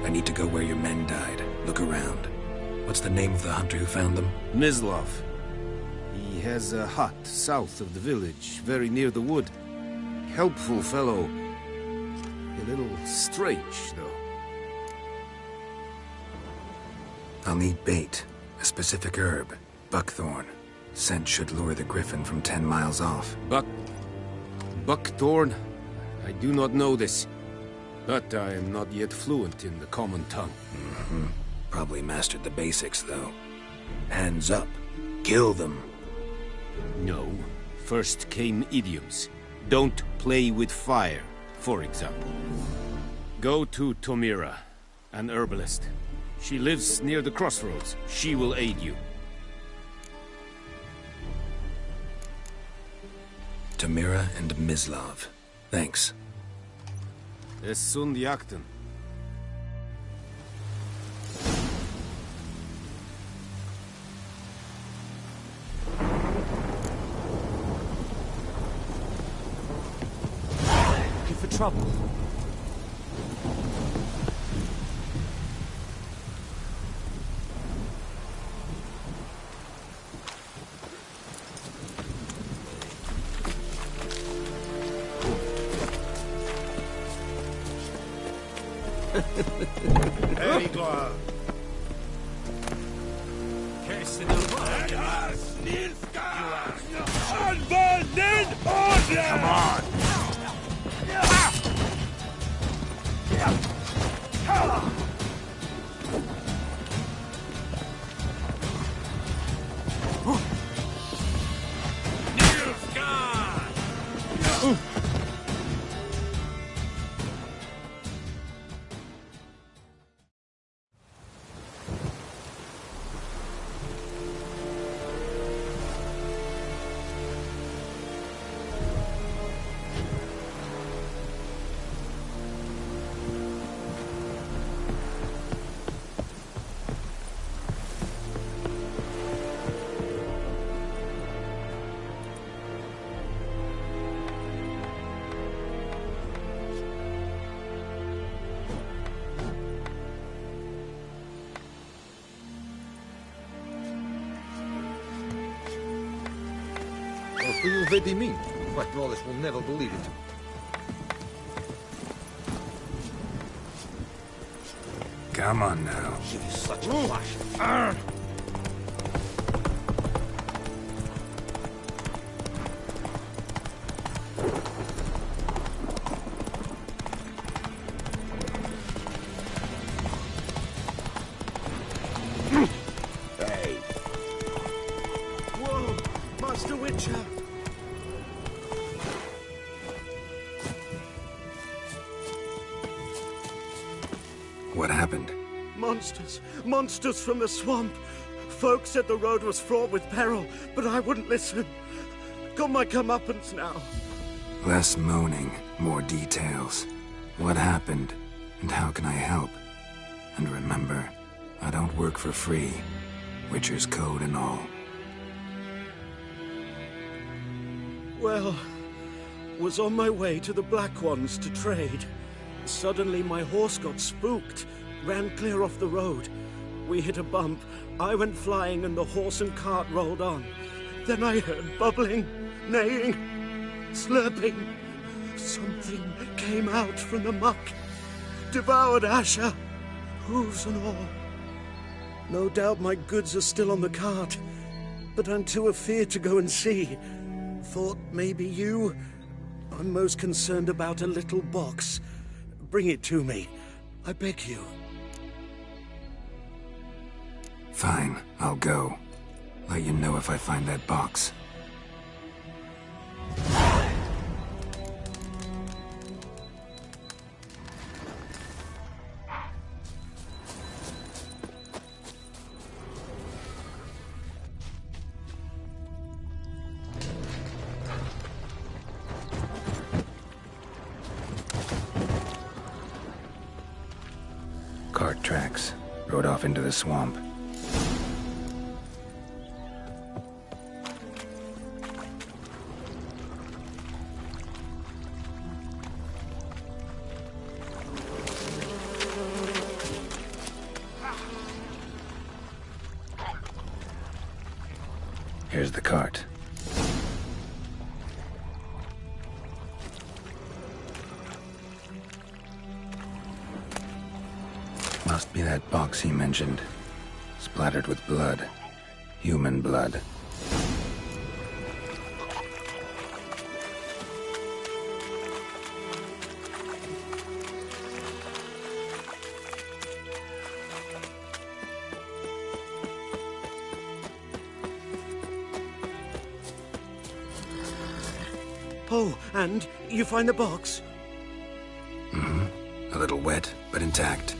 I need to go where your men died. Look around. What's the name of the hunter who found them? Mislav. He has a hut south of the village, very near the wood. Helpful fellow. A little strange, though. I'll need bait. A specific herb. Buckthorn. Scent should lure the griffin from 10 miles off. Buckthorn? I do not know this. But I am not yet fluent in the common tongue. Probably mastered the basics, though. Hands up. Kill them. No. First came idioms. Don't play with fire, for example. Go to Tomira, an herbalist. She lives near the crossroads. She will aid you. Tamira and Mislav. Thanks. Es sunt jakten. Looking for trouble? Erigor! Unbundled order! Come on! What do you really mean? My brothers will never believe it. Come on now. She is such a flash. Hey. Whoa! Master Witcher! What happened? Monsters! Monsters from the swamp! Folk said the road was fraught with peril, but I wouldn't listen. Got my comeuppance now. Less moaning, more details. What happened, and how can I help? And remember, I don't work for free. Witcher's code and all. Well, was on my way to the Black Ones to trade. Suddenly my horse got spooked, ran clear off the road. We hit a bump, I went flying and the horse and cart rolled on. Then I heard bubbling, neighing, slurping. Something came out from the muck, devoured Asher, hooves and all. No doubt my goods are still on the cart, but I'm too afeard to go and see. Thought maybe you... I'm most concerned about a little box. Bring it to me. I beg you. Fine, I'll go. Let you know if I find that box. Cart tracks. Rode off into the swamp. Here's the cart. Must be that box he mentioned. Splattered with blood. Human blood. Oh, and you find the box? Mm-hmm. A little wet, but intact.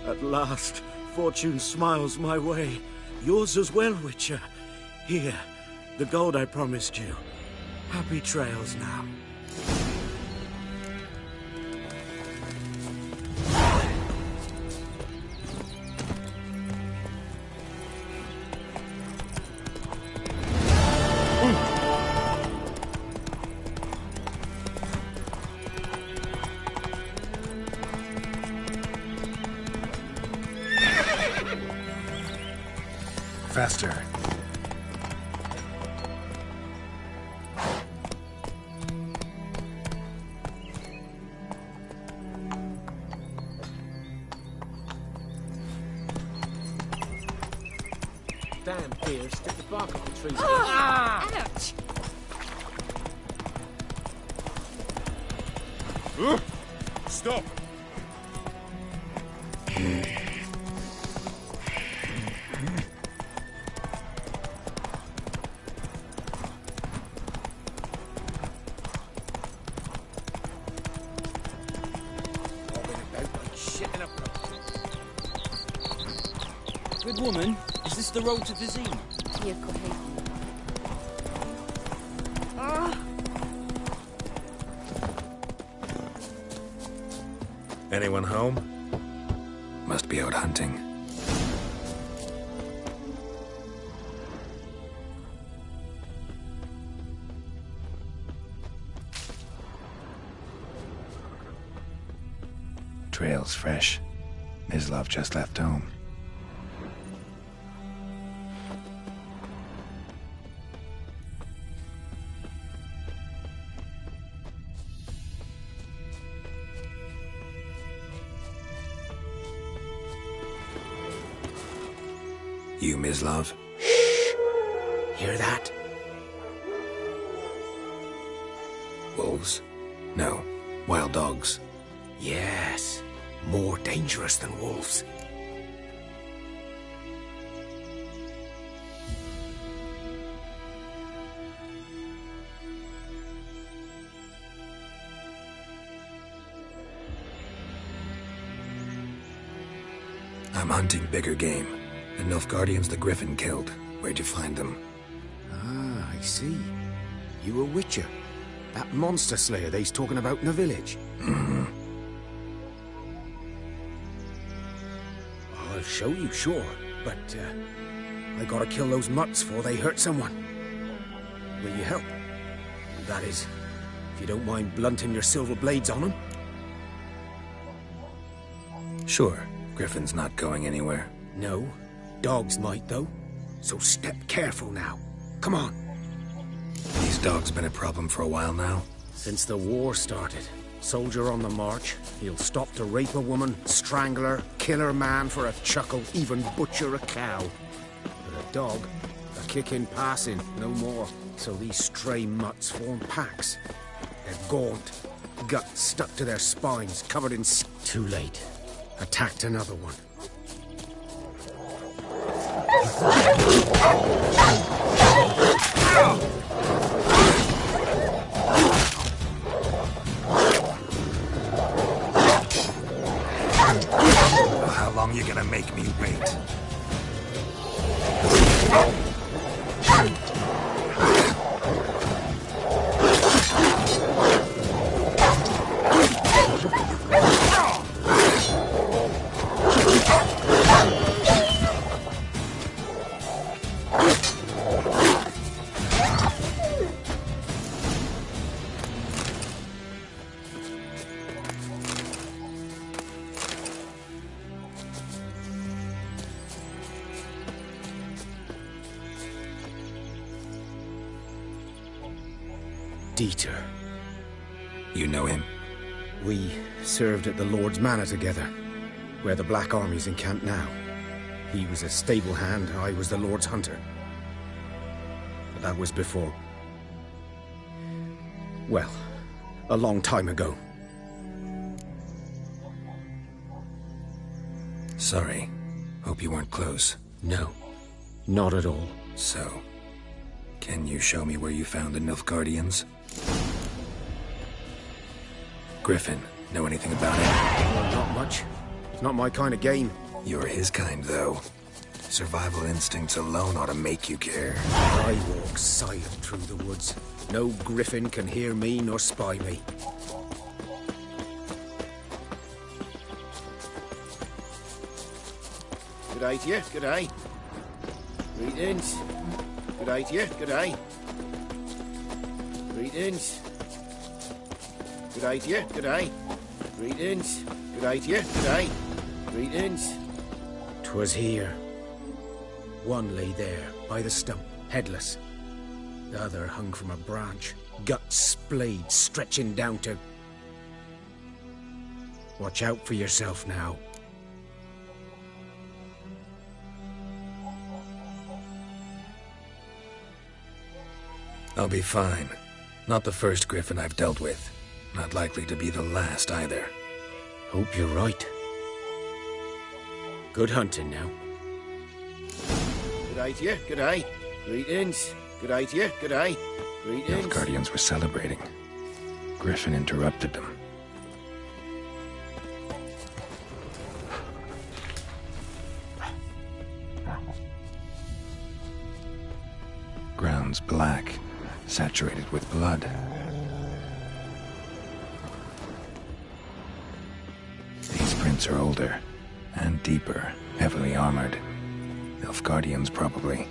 At last, fortune smiles my way. Yours as well, Witcher. Here, the gold I promised you. Happy trails now. Faster. Damn deer, stick the bark off the trees. Ouch! Stop! Good woman, is this the road to Vizima? Here, Cohen. Anyone home? Must be out hunting. Trail's fresh. Mislav just left home. You, Mislav? Hear that? Wolves? No. Wild dogs. Yes. More dangerous than wolves. I'm hunting bigger game. The Nilfgaardians the Griffin killed. Where'd you find them? Ah, I see. You a witcher. That monster slayer they's talking about in the village. Mm-hmm. I'll show you, sure. But, I gotta kill those mutts before they hurt someone. Will you help? That is, if you don't mind blunting your silver blades on them. Sure. Griffin's not going anywhere. No. Dogs might, though. So step careful now. Come on. These dogs been a problem for a while now? Since the war started. Soldier on the march. He'll stop to rape a woman, strangle her, kill her man for a chuckle, even butcher a cow. But a dog, a kick in passing, no more. So these stray mutts form packs. They're gaunt, guts stuck to their spines, covered in... Too late. Attacked another one. How long you gonna make me wait? Dieter. You know him? We served at the Lord's Manor together, where the Black Army's encamped now. He was a stable hand, I was the Lord's hunter. But that was before... well, a long time ago. Sorry. Hope you weren't close. No, not at all. So, can you show me where you found the Nilfgaardians? Griffin, know anything about it? Well, not much. It's not my kind of game. You're his kind, though. Survival instincts alone ought to make you care. I walk silent through the woods. No griffin can hear me nor spy me. Good day to you, good day. Greetings. Good day to you, good day. Greetings. Good day to you, good day. Greetings. Good day to you, good day. Greetings. 'Twas here. One lay there, by the stump, headless. The other hung from a branch, guts splayed, stretching down to... Watch out for yourself now. I'll be fine. Not the first griffin I've dealt with. Not likely to be the last either. Hope you're right. Good hunting now. Good day to you, good day. Greetings. Good day to you, good day. Greetings. Nilfgaardians were celebrating. Griffin interrupted them. Ground's black, saturated with blood. These prints are older and deeper, heavily armored. Nilfgaardians, probably.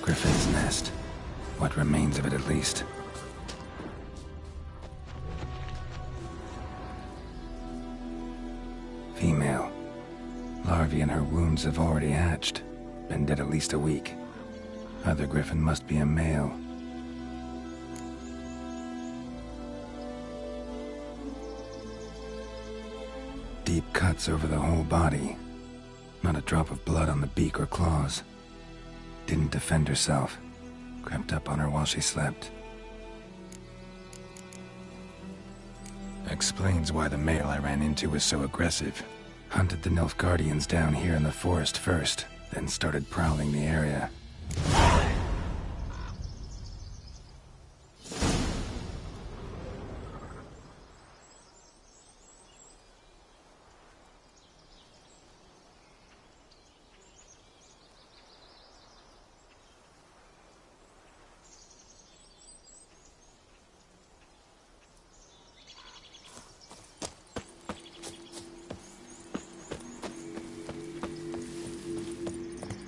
Griffin's nest. What remains of it, at least. Female. Larvae in her wounds have already hatched. Been dead at least a week. Other griffin must be a male. Deep cuts over the whole body. Not a drop of blood on the beak or claws. Didn't defend herself. Crept up on her while she slept. Explains why the male I ran into was so aggressive. Hunted the Nilfgaardians down here in the forest first, then started prowling the area.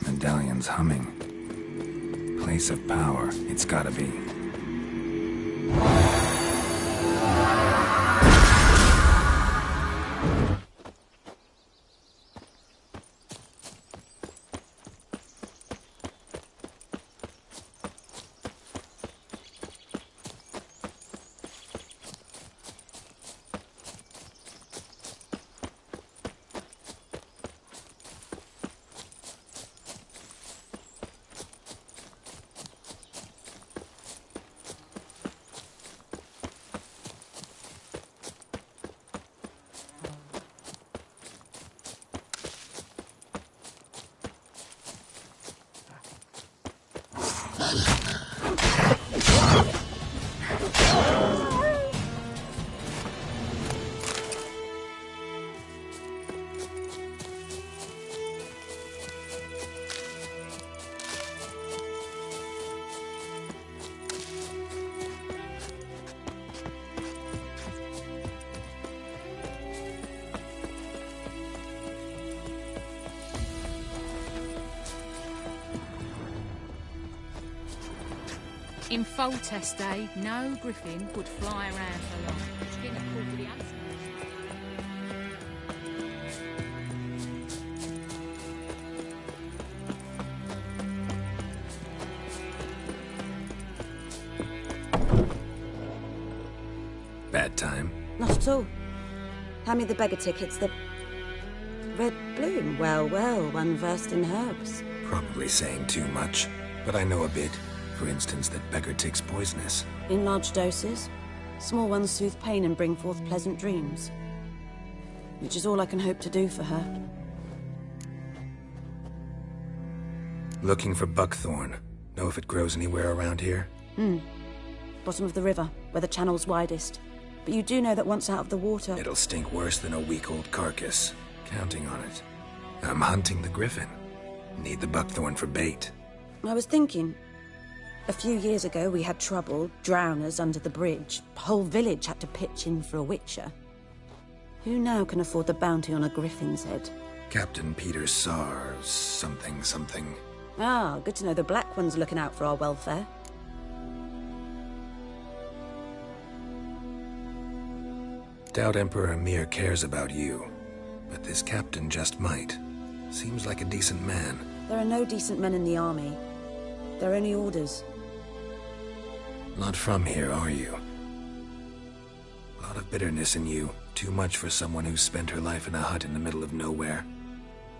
Medallion's humming. Place of power, it's gotta be. In Foltest Day, no griffin would fly around for long. Getting called to the answer. Bad time. Not at all. Hand me the beggar tickets, the... Red Bloom. Well, well, one versed in herbs. Probably saying too much, but I know a bit. For instance, that beggar tick's poisonous. In large doses. Small ones soothe pain and bring forth pleasant dreams. Which is all I can hope to do for her. Looking for buckthorn. Know if it grows anywhere around here? Bottom of the river, where the channel's widest. But you do know that once out of the water... It'll stink worse than a week-old carcass. Counting on it. I'm hunting the griffin. Need the buckthorn for bait. I was thinking... A few years ago, we had trouble, drowners under the bridge. The whole village had to pitch in for a witcher. Who now can afford the bounty on a griffin's head? Captain Peter Sars, something. Ah, good to know the Black One's looking out for our welfare. Doubt Emperor Emir cares about you, but this captain just might. Seems like a decent man. There are no decent men in the army. They're only orders. Not from here, are you? A lot of bitterness in you. Too much for someone who spent her life in a hut in the middle of nowhere.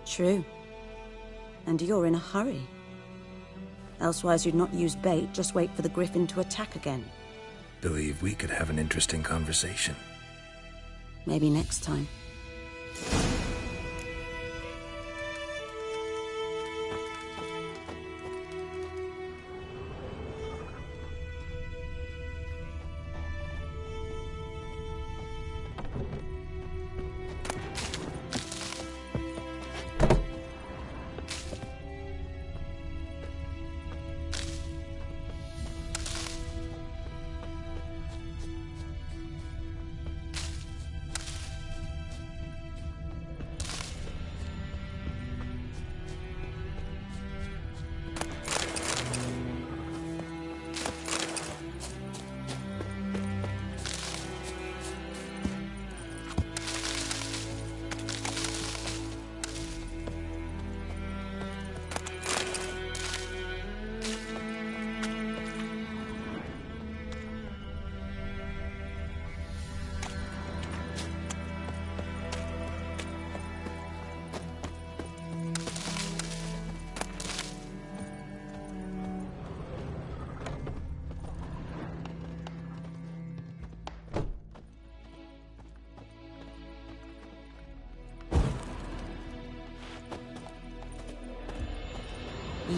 True. And you're in a hurry. Elsewise you'd not use bait, just wait for the griffin to attack again. Believe we could have an interesting conversation. Maybe next time.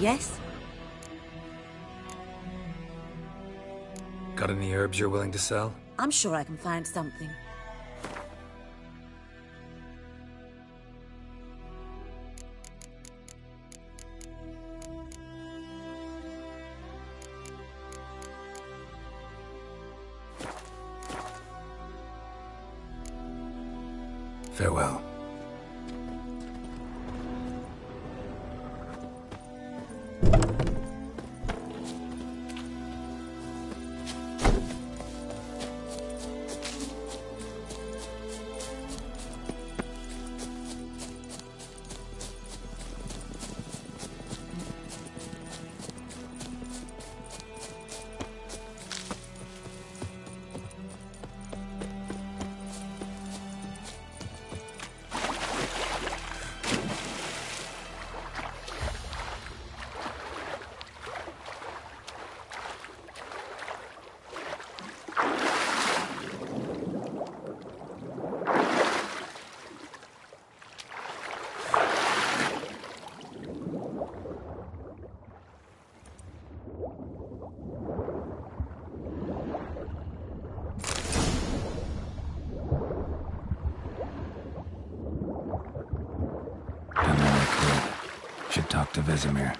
Yes? Got any herbs you're willing to sell? I'm sure I can find something. Farewell. Should talk to Vesemir.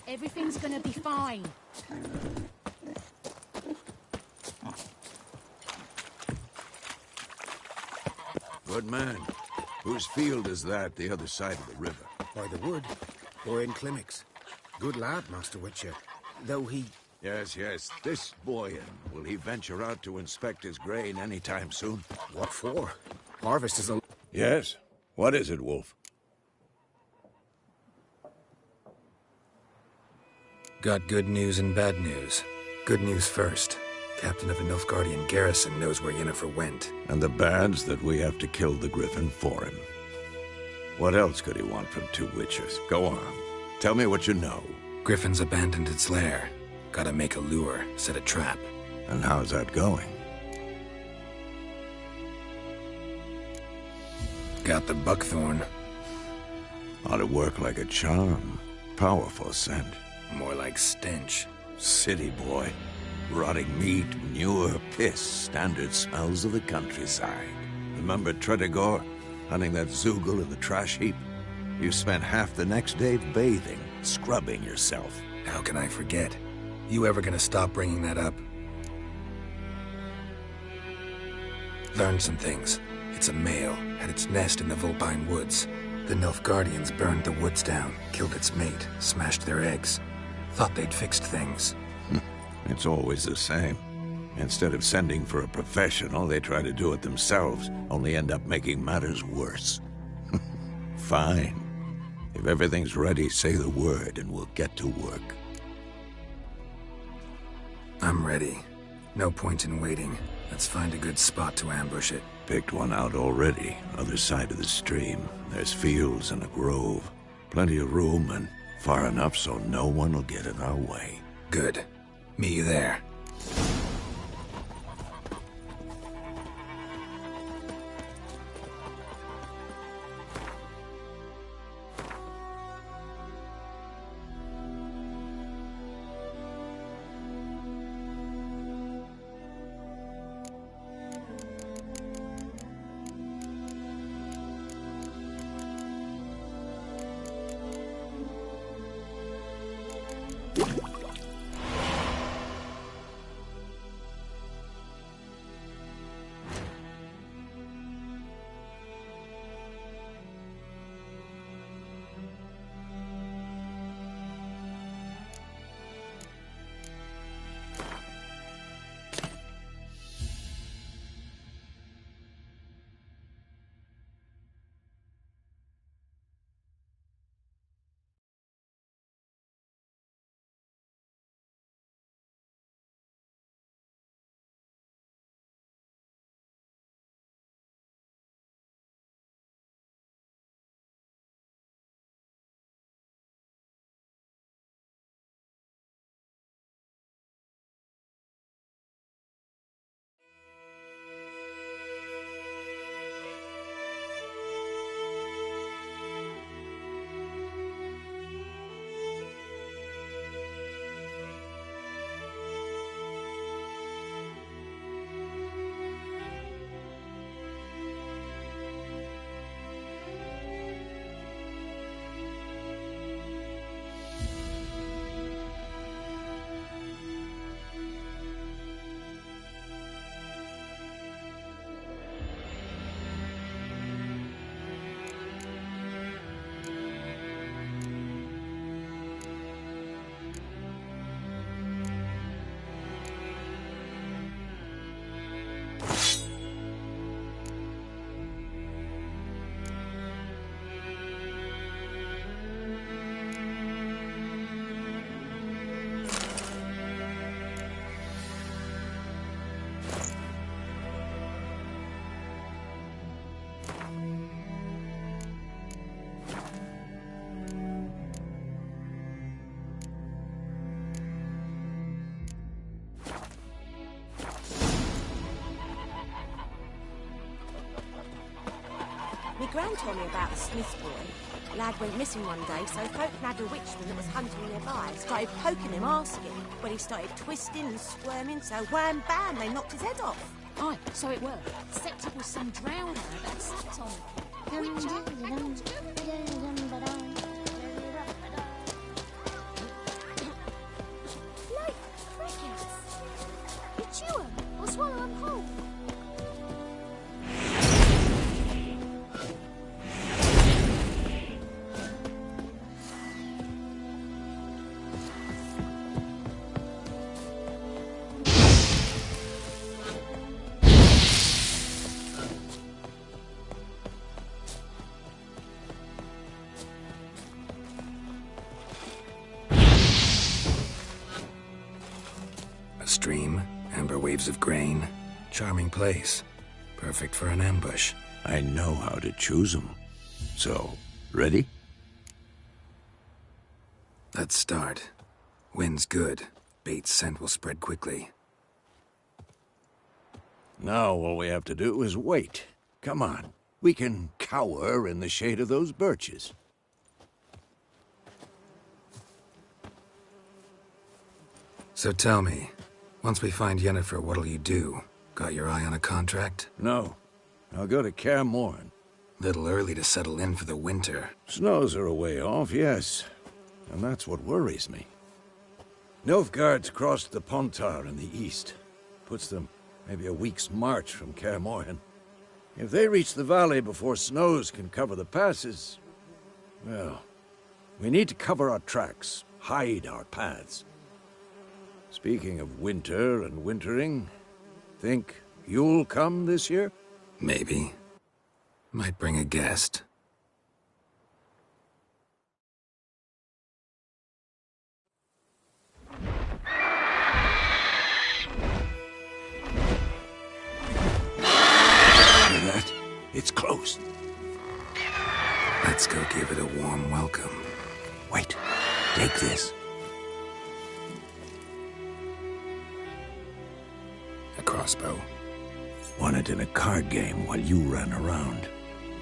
Everything's gonna be fine. Good man. Whose field is that, the other side of the river? By the wood. Owen Climmic's. Good lad, Master Witcher. Though he... Yes, yes. This Boyan, will he venture out to inspect his grain anytime soon? What for? Harvest is a... Yes. What is it, Wolf? Got good news and bad news. Good news first. Captain of the Nilfgaardian garrison knows where Yennefer went. And the bad's that we have to kill the Griffin for him. What else could he want from two witchers? Go on. Tell me what you know. Griffin's abandoned its lair. Gotta make a lure, set a trap. And how's that going? Got the buckthorn. Ought to work like a charm. Powerful scent. More like stench. City boy. Rotting meat, manure, piss, standard smells of the countryside. Remember Tretogor? Hunting that Zoogle in the trash heap? You spent half the next day bathing, scrubbing yourself. How can I forget? You ever gonna stop bringing that up? Learned some things. It's a male, had its nest in the Vulpine Woods. The Nilfgaardians burned the woods down, killed its mate, smashed their eggs. Thought they'd fixed things. It's always the same. Instead of sending for a professional, they try to do it themselves, only end up making matters worse. Fine. If everything's ready, say the word and we'll get to work. I'm ready. No point in waiting. Let's find a good spot to ambush it. Picked one out already, other side of the stream. There's fields and a grove. Plenty of room and far enough so no one will get in our way. Good. Meet you there. My gran told me about the Smith boy. Lad went missing one day, so folk had a witchman that was hunting nearby. Started poking him, asking. When he started twisting and squirming, so wham bam, they knocked his head off. Aye, so it were. Except it was some drowner that sat on it. Witcher had naught to do with it. waves of grain. Charming place. Perfect for an ambush. I know how to choose them. So, ready? Let's start. Wind's good. Bait's scent will spread quickly. Now all we have to do is wait. Come on. We can cower in the shade of those birches. So tell me, once we find Yennefer, what'll you do? Got your eye on a contract? No. I'll go to Kaer Morhen. Little early to settle in for the winter. Snows are a way off, yes. And that's what worries me. Nilfgaard's crossed the Pontar in the east. Puts them maybe a week's march from Kaer Morhen. If they reach the valley before snows can cover the passes, well, we need to cover our tracks, hide our paths. Speaking of winter and wintering, think you'll come this year? Maybe. Might bring a guest. Hear that? It's close. Let's go give it a warm welcome. Wait. Take this. A crossbow. Won it in a card game while you ran around.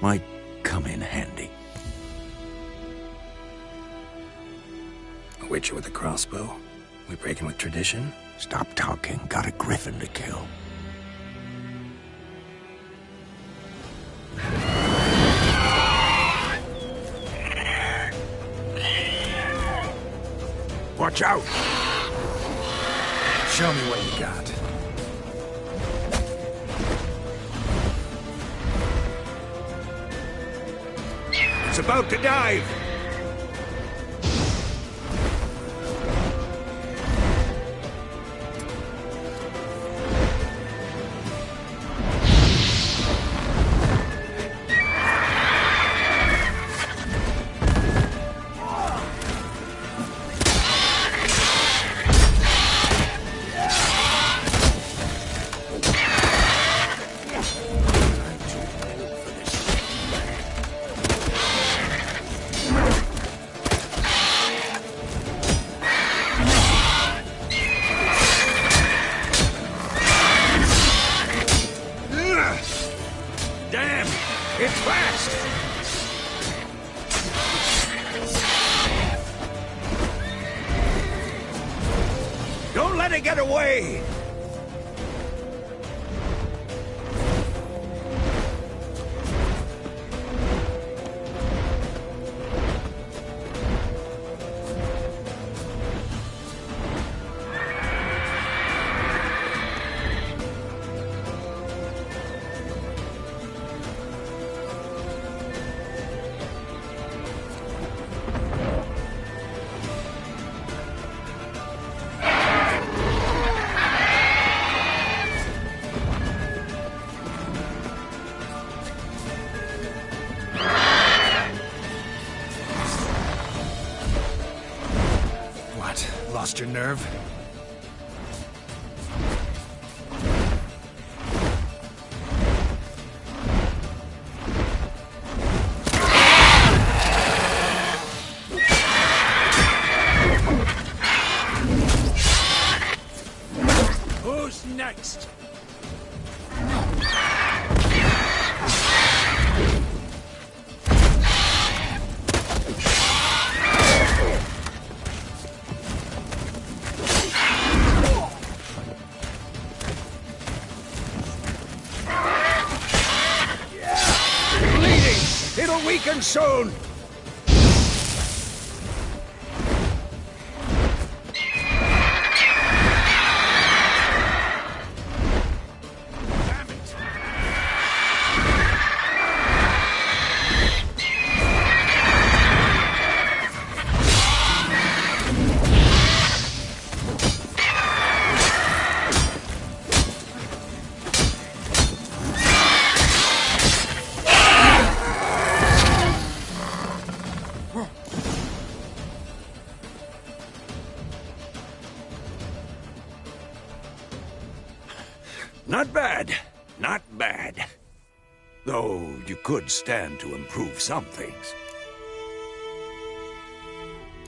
Might come in handy. A witcher with a crossbow? We breaking with tradition? Stop talking. Got a griffin to kill. Watch out! Show me what you got. It's about to dive! Damn! It's fast! Don't let it get away! Lost your nerve? Who's next? It'll weaken soon! Not bad. Not bad. Though you could stand to improve some things.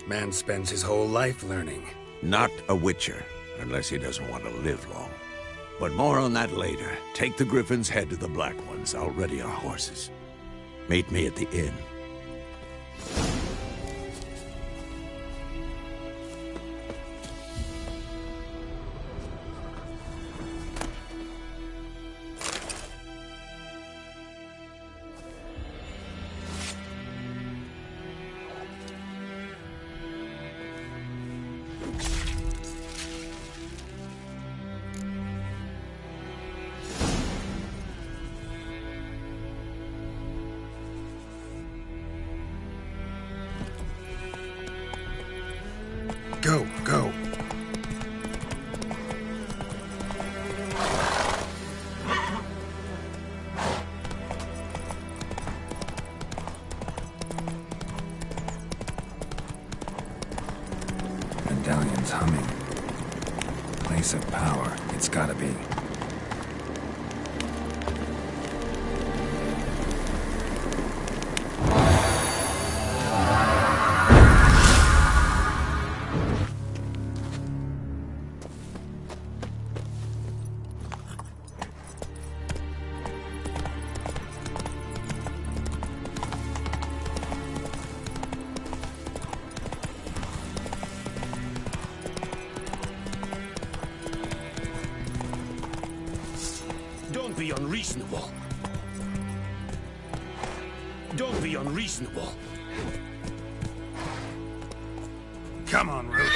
Man spends his whole life learning. Not a witcher, unless he doesn't want to live long. But more on that later. Take the Griffin's head to the Black Ones. I'll ready our horses. Meet me at the inn. Go, go. Medallion's humming. Place of power. It's gotta be. Don't be unreasonable. Don't be unreasonable. Come on, Roach.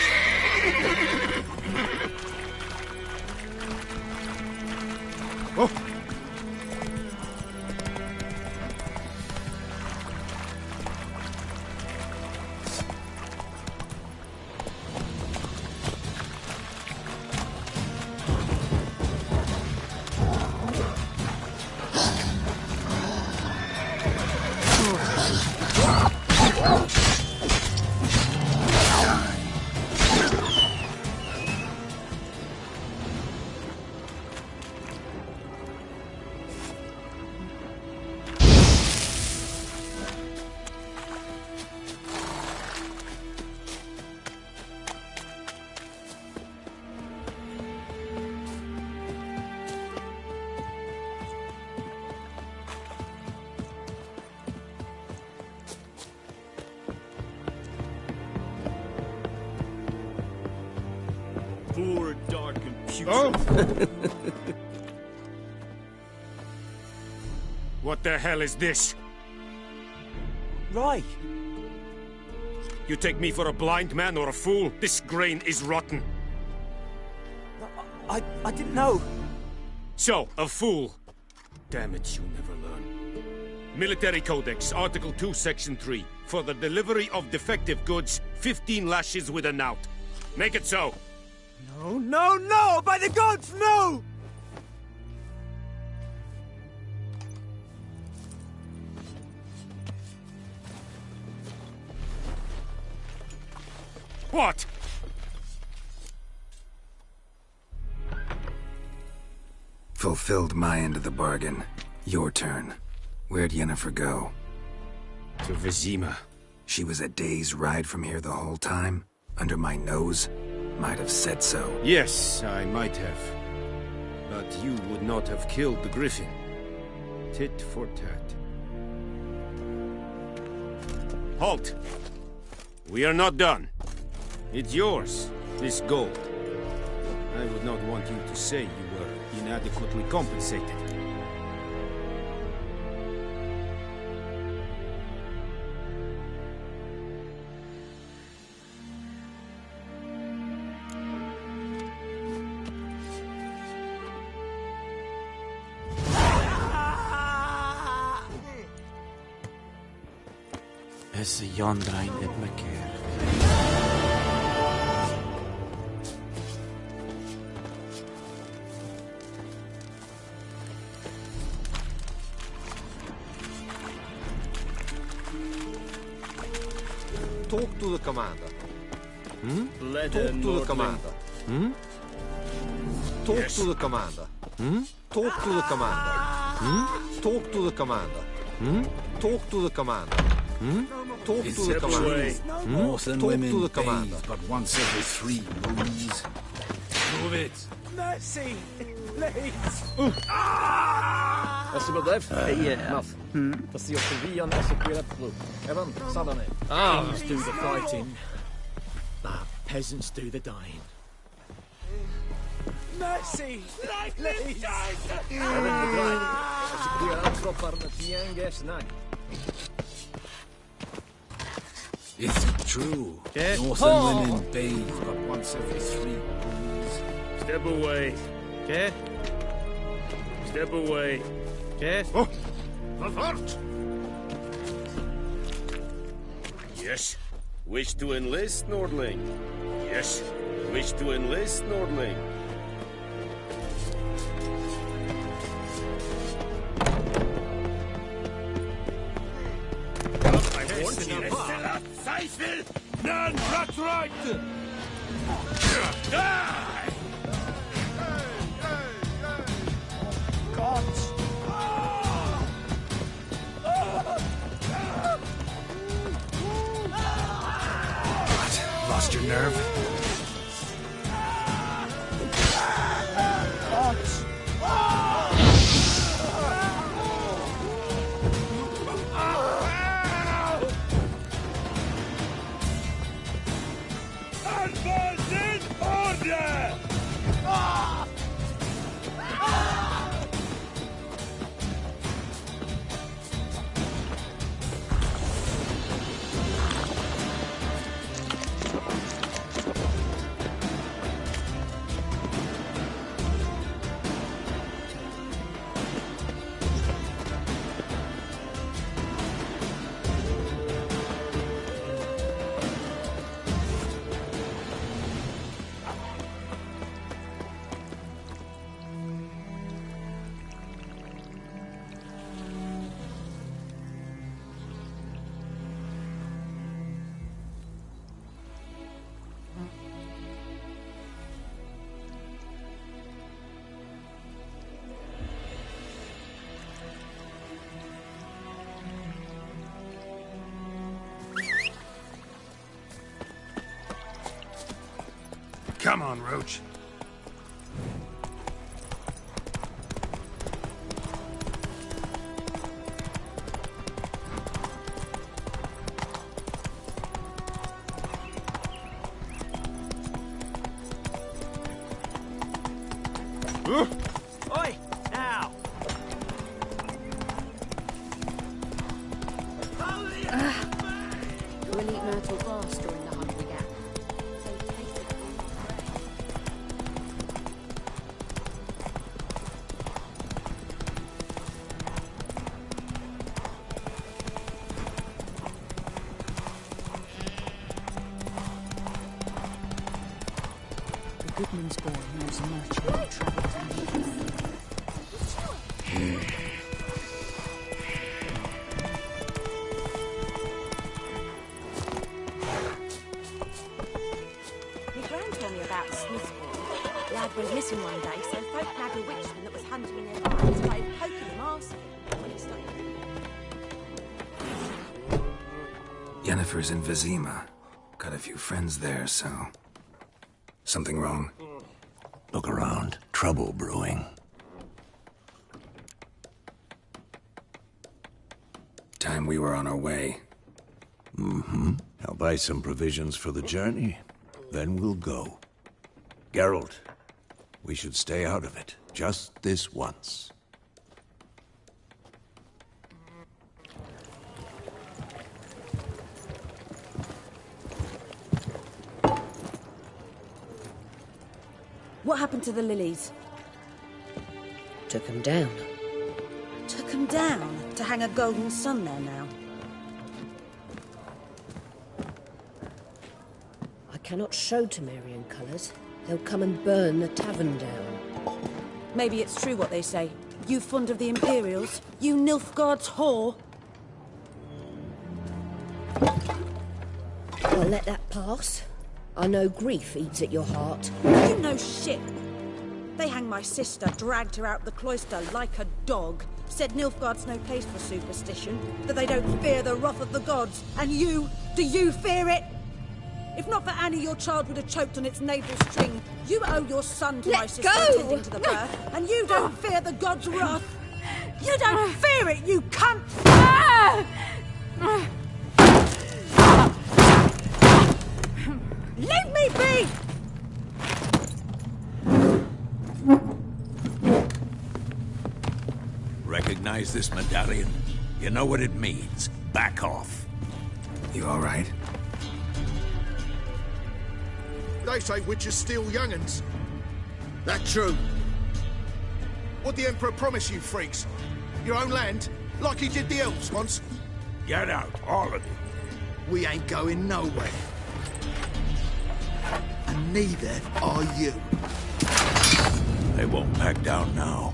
Oh. Poor, dark, and putrid. Oh! What the hell is this? Right. You take me for a blind man or a fool? This grain is rotten. I didn't know. So, a fool. Damn it, you never learn. Military Codex, Article 2, Section 3. For the delivery of defective goods, 15 lashes with a knout. Make it so. No, no, no! By the gods, no! What? Fulfilled my end of the bargain. Your turn. Where'd Yennefer go? To Vizima. She was a day's ride from here the whole time? Under my nose? Might have said so. Yes, I might have. But you would not have killed the Griffin. Tit for tat. Halt! We are not done. It's yours, this gold. I would not want you to say you were inadequately compensated. Esse Yondrain et Maker. Talk to the commander. Talk to the commander. Talk to the commander. Talk to the commander. Talk to the commander. Talk to the commander. Talk to the commander. North and Talk women to the commander. bathe but once every 3 moons. Move it. Mercy! Please! Hast du bedrevet? Math. Vad ser vi an executed blue? Evan, suddenly. Kings do the fighting, but peasants do the dying. Mercy! Please! Evan, the drive. Executed kroppar med tianges nag. Is it true? North and women bathe but once every 3 moons. Step away. Okay. Step away. Okay. Oh! Avert! Yes. Wish to enlist, Nordling? Yes. Wish to enlist, Nordling? None but right! Die! Gods! What? Lost your nerve? Gods! Advance in order! Come on, Roach. Oi! Now! We'll eat myrtle grass during the Hungry Gap. So take it. The Goodman's boy knows a merchant who travels in My gran told me about the Smith's boy. Lad went missing one day, so folk nabbed a witchman that was hunting in their lives, started poking him, asking when he started. Yennefer's in Vizima. Got a few friends there, so... Something wrong? Look around. Trouble brewing. Time we were on our way. Mm-hmm. I'll buy some provisions for the journey. Then we'll go. Geralt, we should stay out of it. Just this once. What happened to the lilies? Took him down. Took them down to hang a golden sun there now. I cannot show Temerian colours. They'll come and burn the tavern down. Maybe it's true what they say. You fond of the Imperials? You Nilfgaard's whore? I'll let that pass. I know grief eats at your heart. You know shit. They hanged my sister, dragged her out the cloister like a dog. Said Nilfgaard's no place for superstition, that they don't fear the wrath of the gods. And you, do you fear it? If not for Annie, your child would have choked on its navel string. You owe your son to my sister attending to the birth, and you don't fear the gods' wrath. You don't fear it, you cunt! Leave me be! Recognize this medallion? You know what it means. Back off. You all right? They say witches steal young'uns. That true? What'd the Emperor promise you, freaks? Your own land? Like he did the elves once? Get out, all of you. We ain't going nowhere. And neither are you. They won't back down now.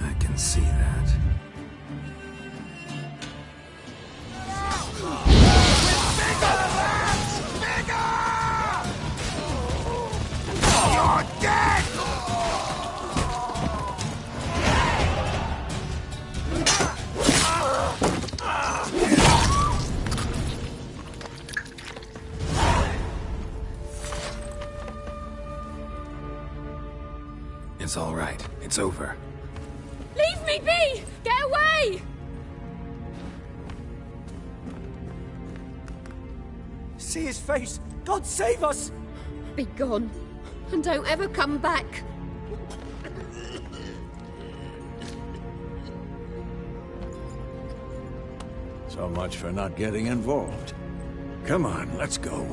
I can see that. You're dead! It's all right. It's over. Leave me be! Get away! See his face! God save us! Be gone, and don't ever come back. So much for not getting involved. Come on, let's go.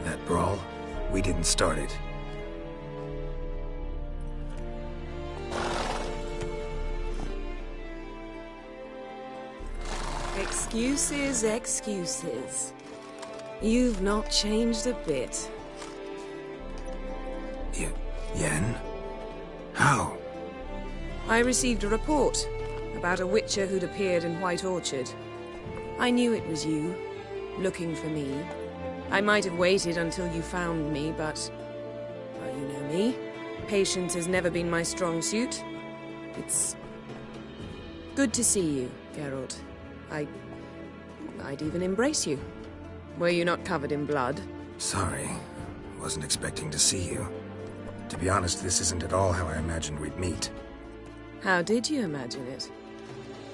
That brawl, we didn't start it. Excuses, excuses. You've not changed a bit. Yen? How? I received a report about a witcher who'd appeared in White Orchard. I knew it was you, looking for me. I might have waited until you found me, but... well, you know me. Patience has never been my strong suit. It's... good to see you, Geralt. I'd even embrace you. Were you not covered in blood? Sorry. Wasn't expecting to see you. To be honest, this isn't at all how I imagined we'd meet. How did you imagine it?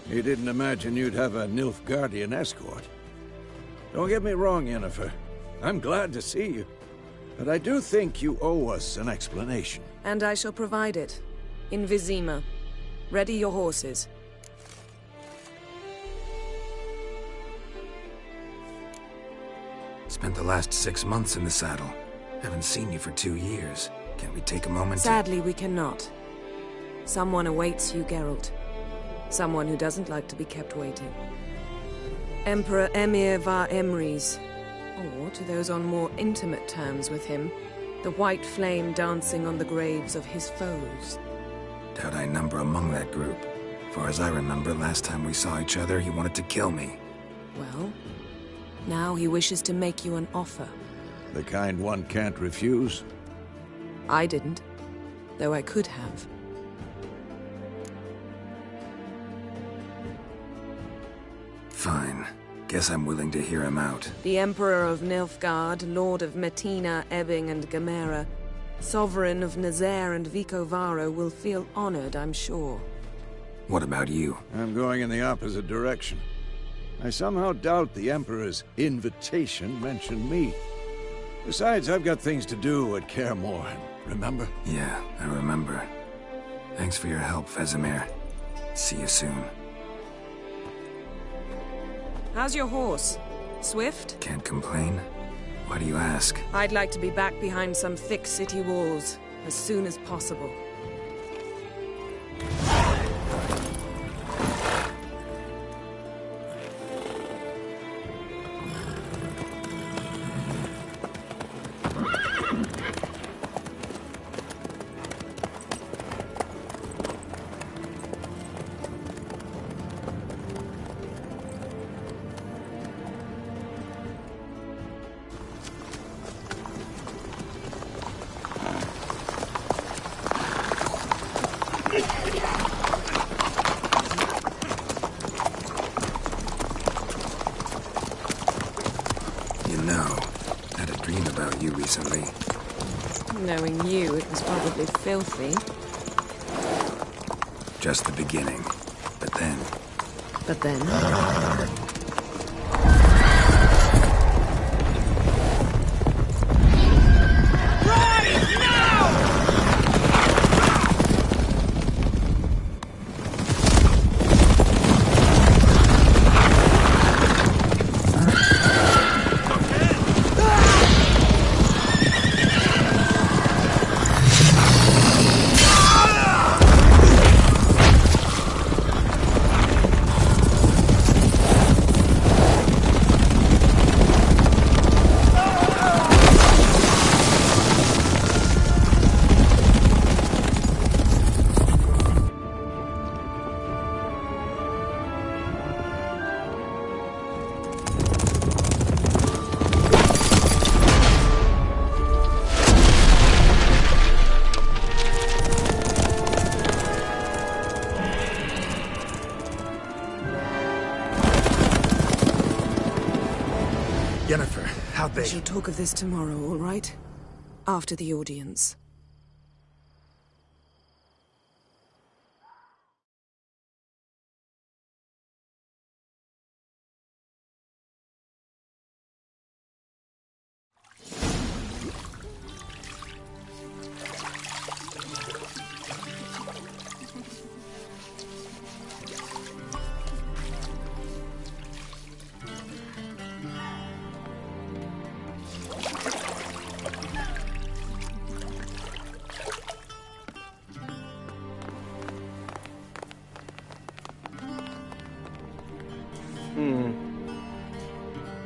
You didn't imagine you'd have a Nilfgaardian escort. Don't get me wrong, Yennefer. I'm glad to see you. But I do think you owe us an explanation. And I shall provide it. In Vizima. Ready your horses. Spent the last 6 months in the saddle. Haven't seen you for 2 years. Can we take a moment Sadly, we cannot. Someone awaits you, Geralt. Someone who doesn't like to be kept waiting. Emperor Emhyr var Emreis. Or, to those on more intimate terms with him, the white flame dancing on the graves of his foes. Doubt I number among that group. Far as I remember, last time we saw each other, he wanted to kill me. Well, now he wishes to make you an offer. The kind one can't refuse? I didn't, though I could have. Fine. Guess I'm willing to hear him out. The Emperor of Nilfgaard, Lord of Metina, Ebbing and Gamera, Sovereign of Nazaire and Vicovaro will feel honored, I'm sure. What about you? I'm going in the opposite direction. I somehow doubt the Emperor's invitation mentioned me. Besides, I've got things to do at Kaer Morhen, remember? Yeah, I remember. Thanks for your help, Vesemir. See you soon. How's your horse? Swift? Can't complain. Why do you ask? I'd like to be back behind some thick city walls as soon as possible. You know, I had a dream about you recently. Knowing you, it was probably filthy. Just the beginning. But then... But then... Yennefer, how'd they... We shall talk of this tomorrow, all right? After the audience.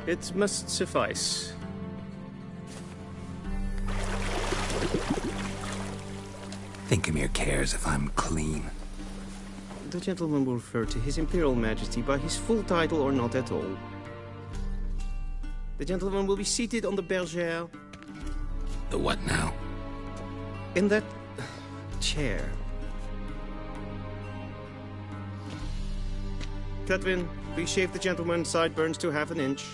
It must suffice. Thinkamere cares if I'm clean. The gentleman will refer to His Imperial Majesty by his full title or not at all. The gentleman will be seated on the bergère. The what now? In that... chair. Cledwyn, please shave the gentleman's sideburns to half an inch.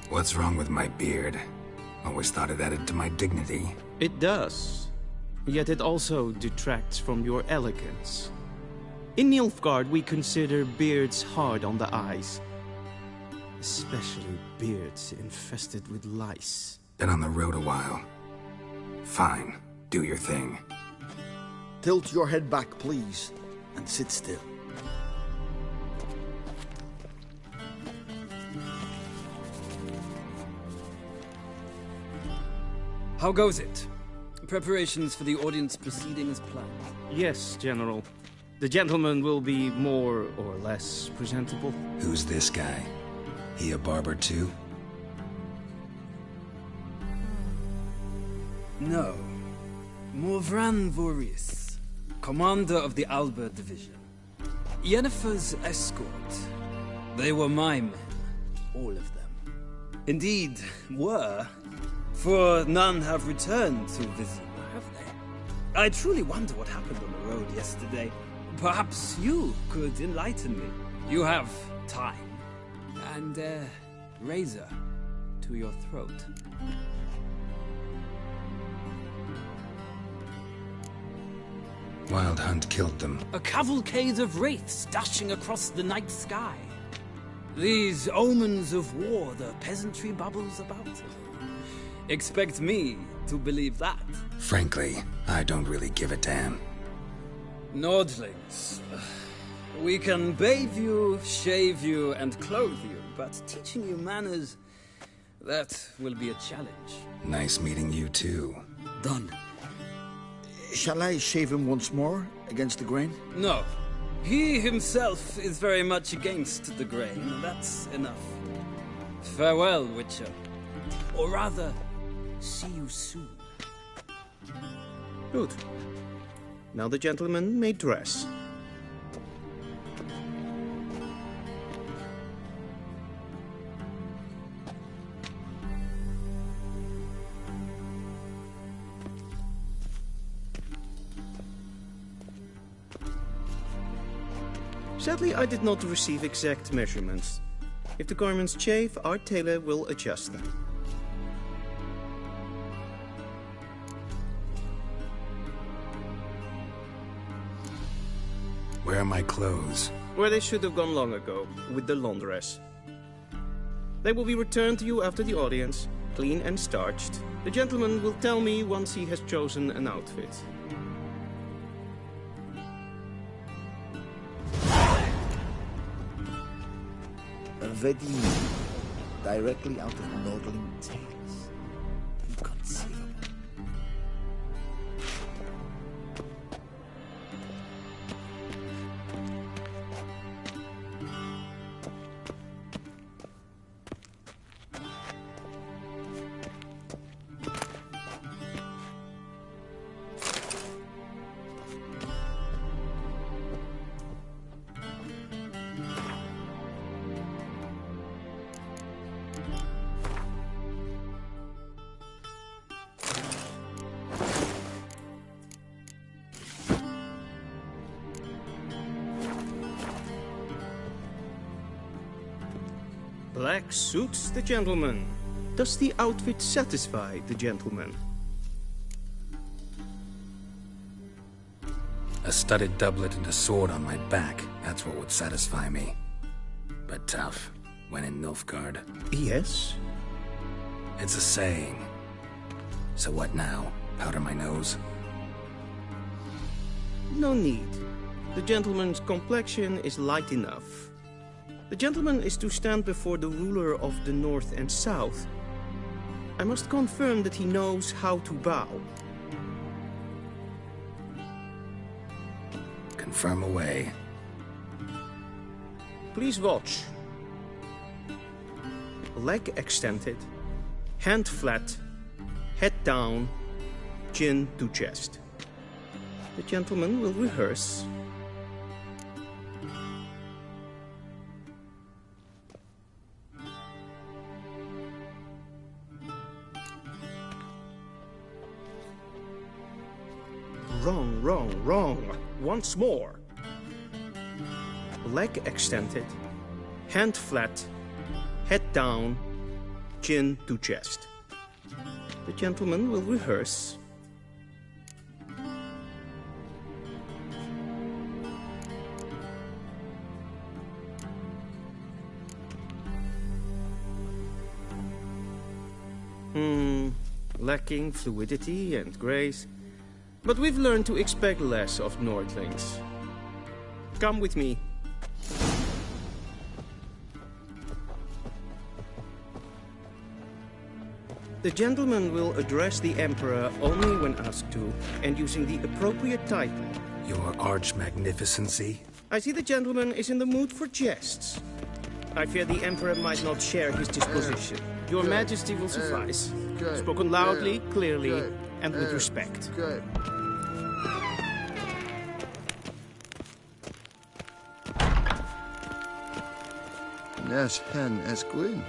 What's wrong with my beard? Always thought it added to my dignity. It does. Yet it also detracts from your elegance. In Nilfgaard, we consider beards hard on the eyes. Especially beards infested with lice. Been on the road a while. Fine. Do your thing. Tilt your head back, please, and sit still. How goes it? Preparations for the audience proceeding as planned? Yes, General. The gentleman will be more or less presentable. Who's this guy? He a barber too? No. Morvran Voorhis, commander of the Alba Division. Yennefer's escort. They were my men. All of them. Indeed, were. For none have returned to Vizima, have they? I truly wonder what happened on the road yesterday. Perhaps you could enlighten me. You have time. And a razor to your throat. Wild Hunt killed them. A cavalcade of wraiths dashing across the night sky. These omens of war the peasantry bubbles about. Expect me to believe that? Frankly, I don't really give a damn. Nordlings. We can bathe you, shave you, and clothe you, but teaching you manners, that will be a challenge. Nice meeting you too. Done. Shall I shave him once more, against the grain? No. He himself is very much against the grain, that's enough. Farewell, Witcher. Or rather, see you soon. Good. Now the gentleman may dress. Sadly, I did not receive exact measurements. If the garments chafe, our tailor will adjust them. Where are my clothes? Where they should have gone long ago, with the laundress. They will be returned to you after the audience, clean and starched. The gentleman will tell me once he has chosen an outfit. Vedimi, directly out of Nordling Tales. Inconceivable. Black suits the gentleman. Does the outfit satisfy the gentleman? A studded doublet and a sword on my back, that's what would satisfy me. But tough, when in Nilfgaard. Yes? It's a saying. So what now? Powder my nose? No need. The gentleman's complexion is light enough. The gentleman is to stand before the ruler of the North and South. I must confirm that he knows how to bow. Confirm away. Please watch. Leg extended, hand flat, head down, chin to chest. The gentleman will rehearse. Wrong, wrong, wrong. Once more. Leg extended, hand flat, head down, chin to chest. The gentleman will rehearse. Lacking fluidity and grace. But we've learned to expect less of Nordlings. Come with me. The gentleman will address the Emperor only when asked to, and using the appropriate title. Your Arch-Magnificency? I see the gentleman is in the mood for jests. I fear the Emperor might not share his disposition. Your Majesty will suffice. Spoken loudly, clearly, and with respect. Nes hen es gwyn.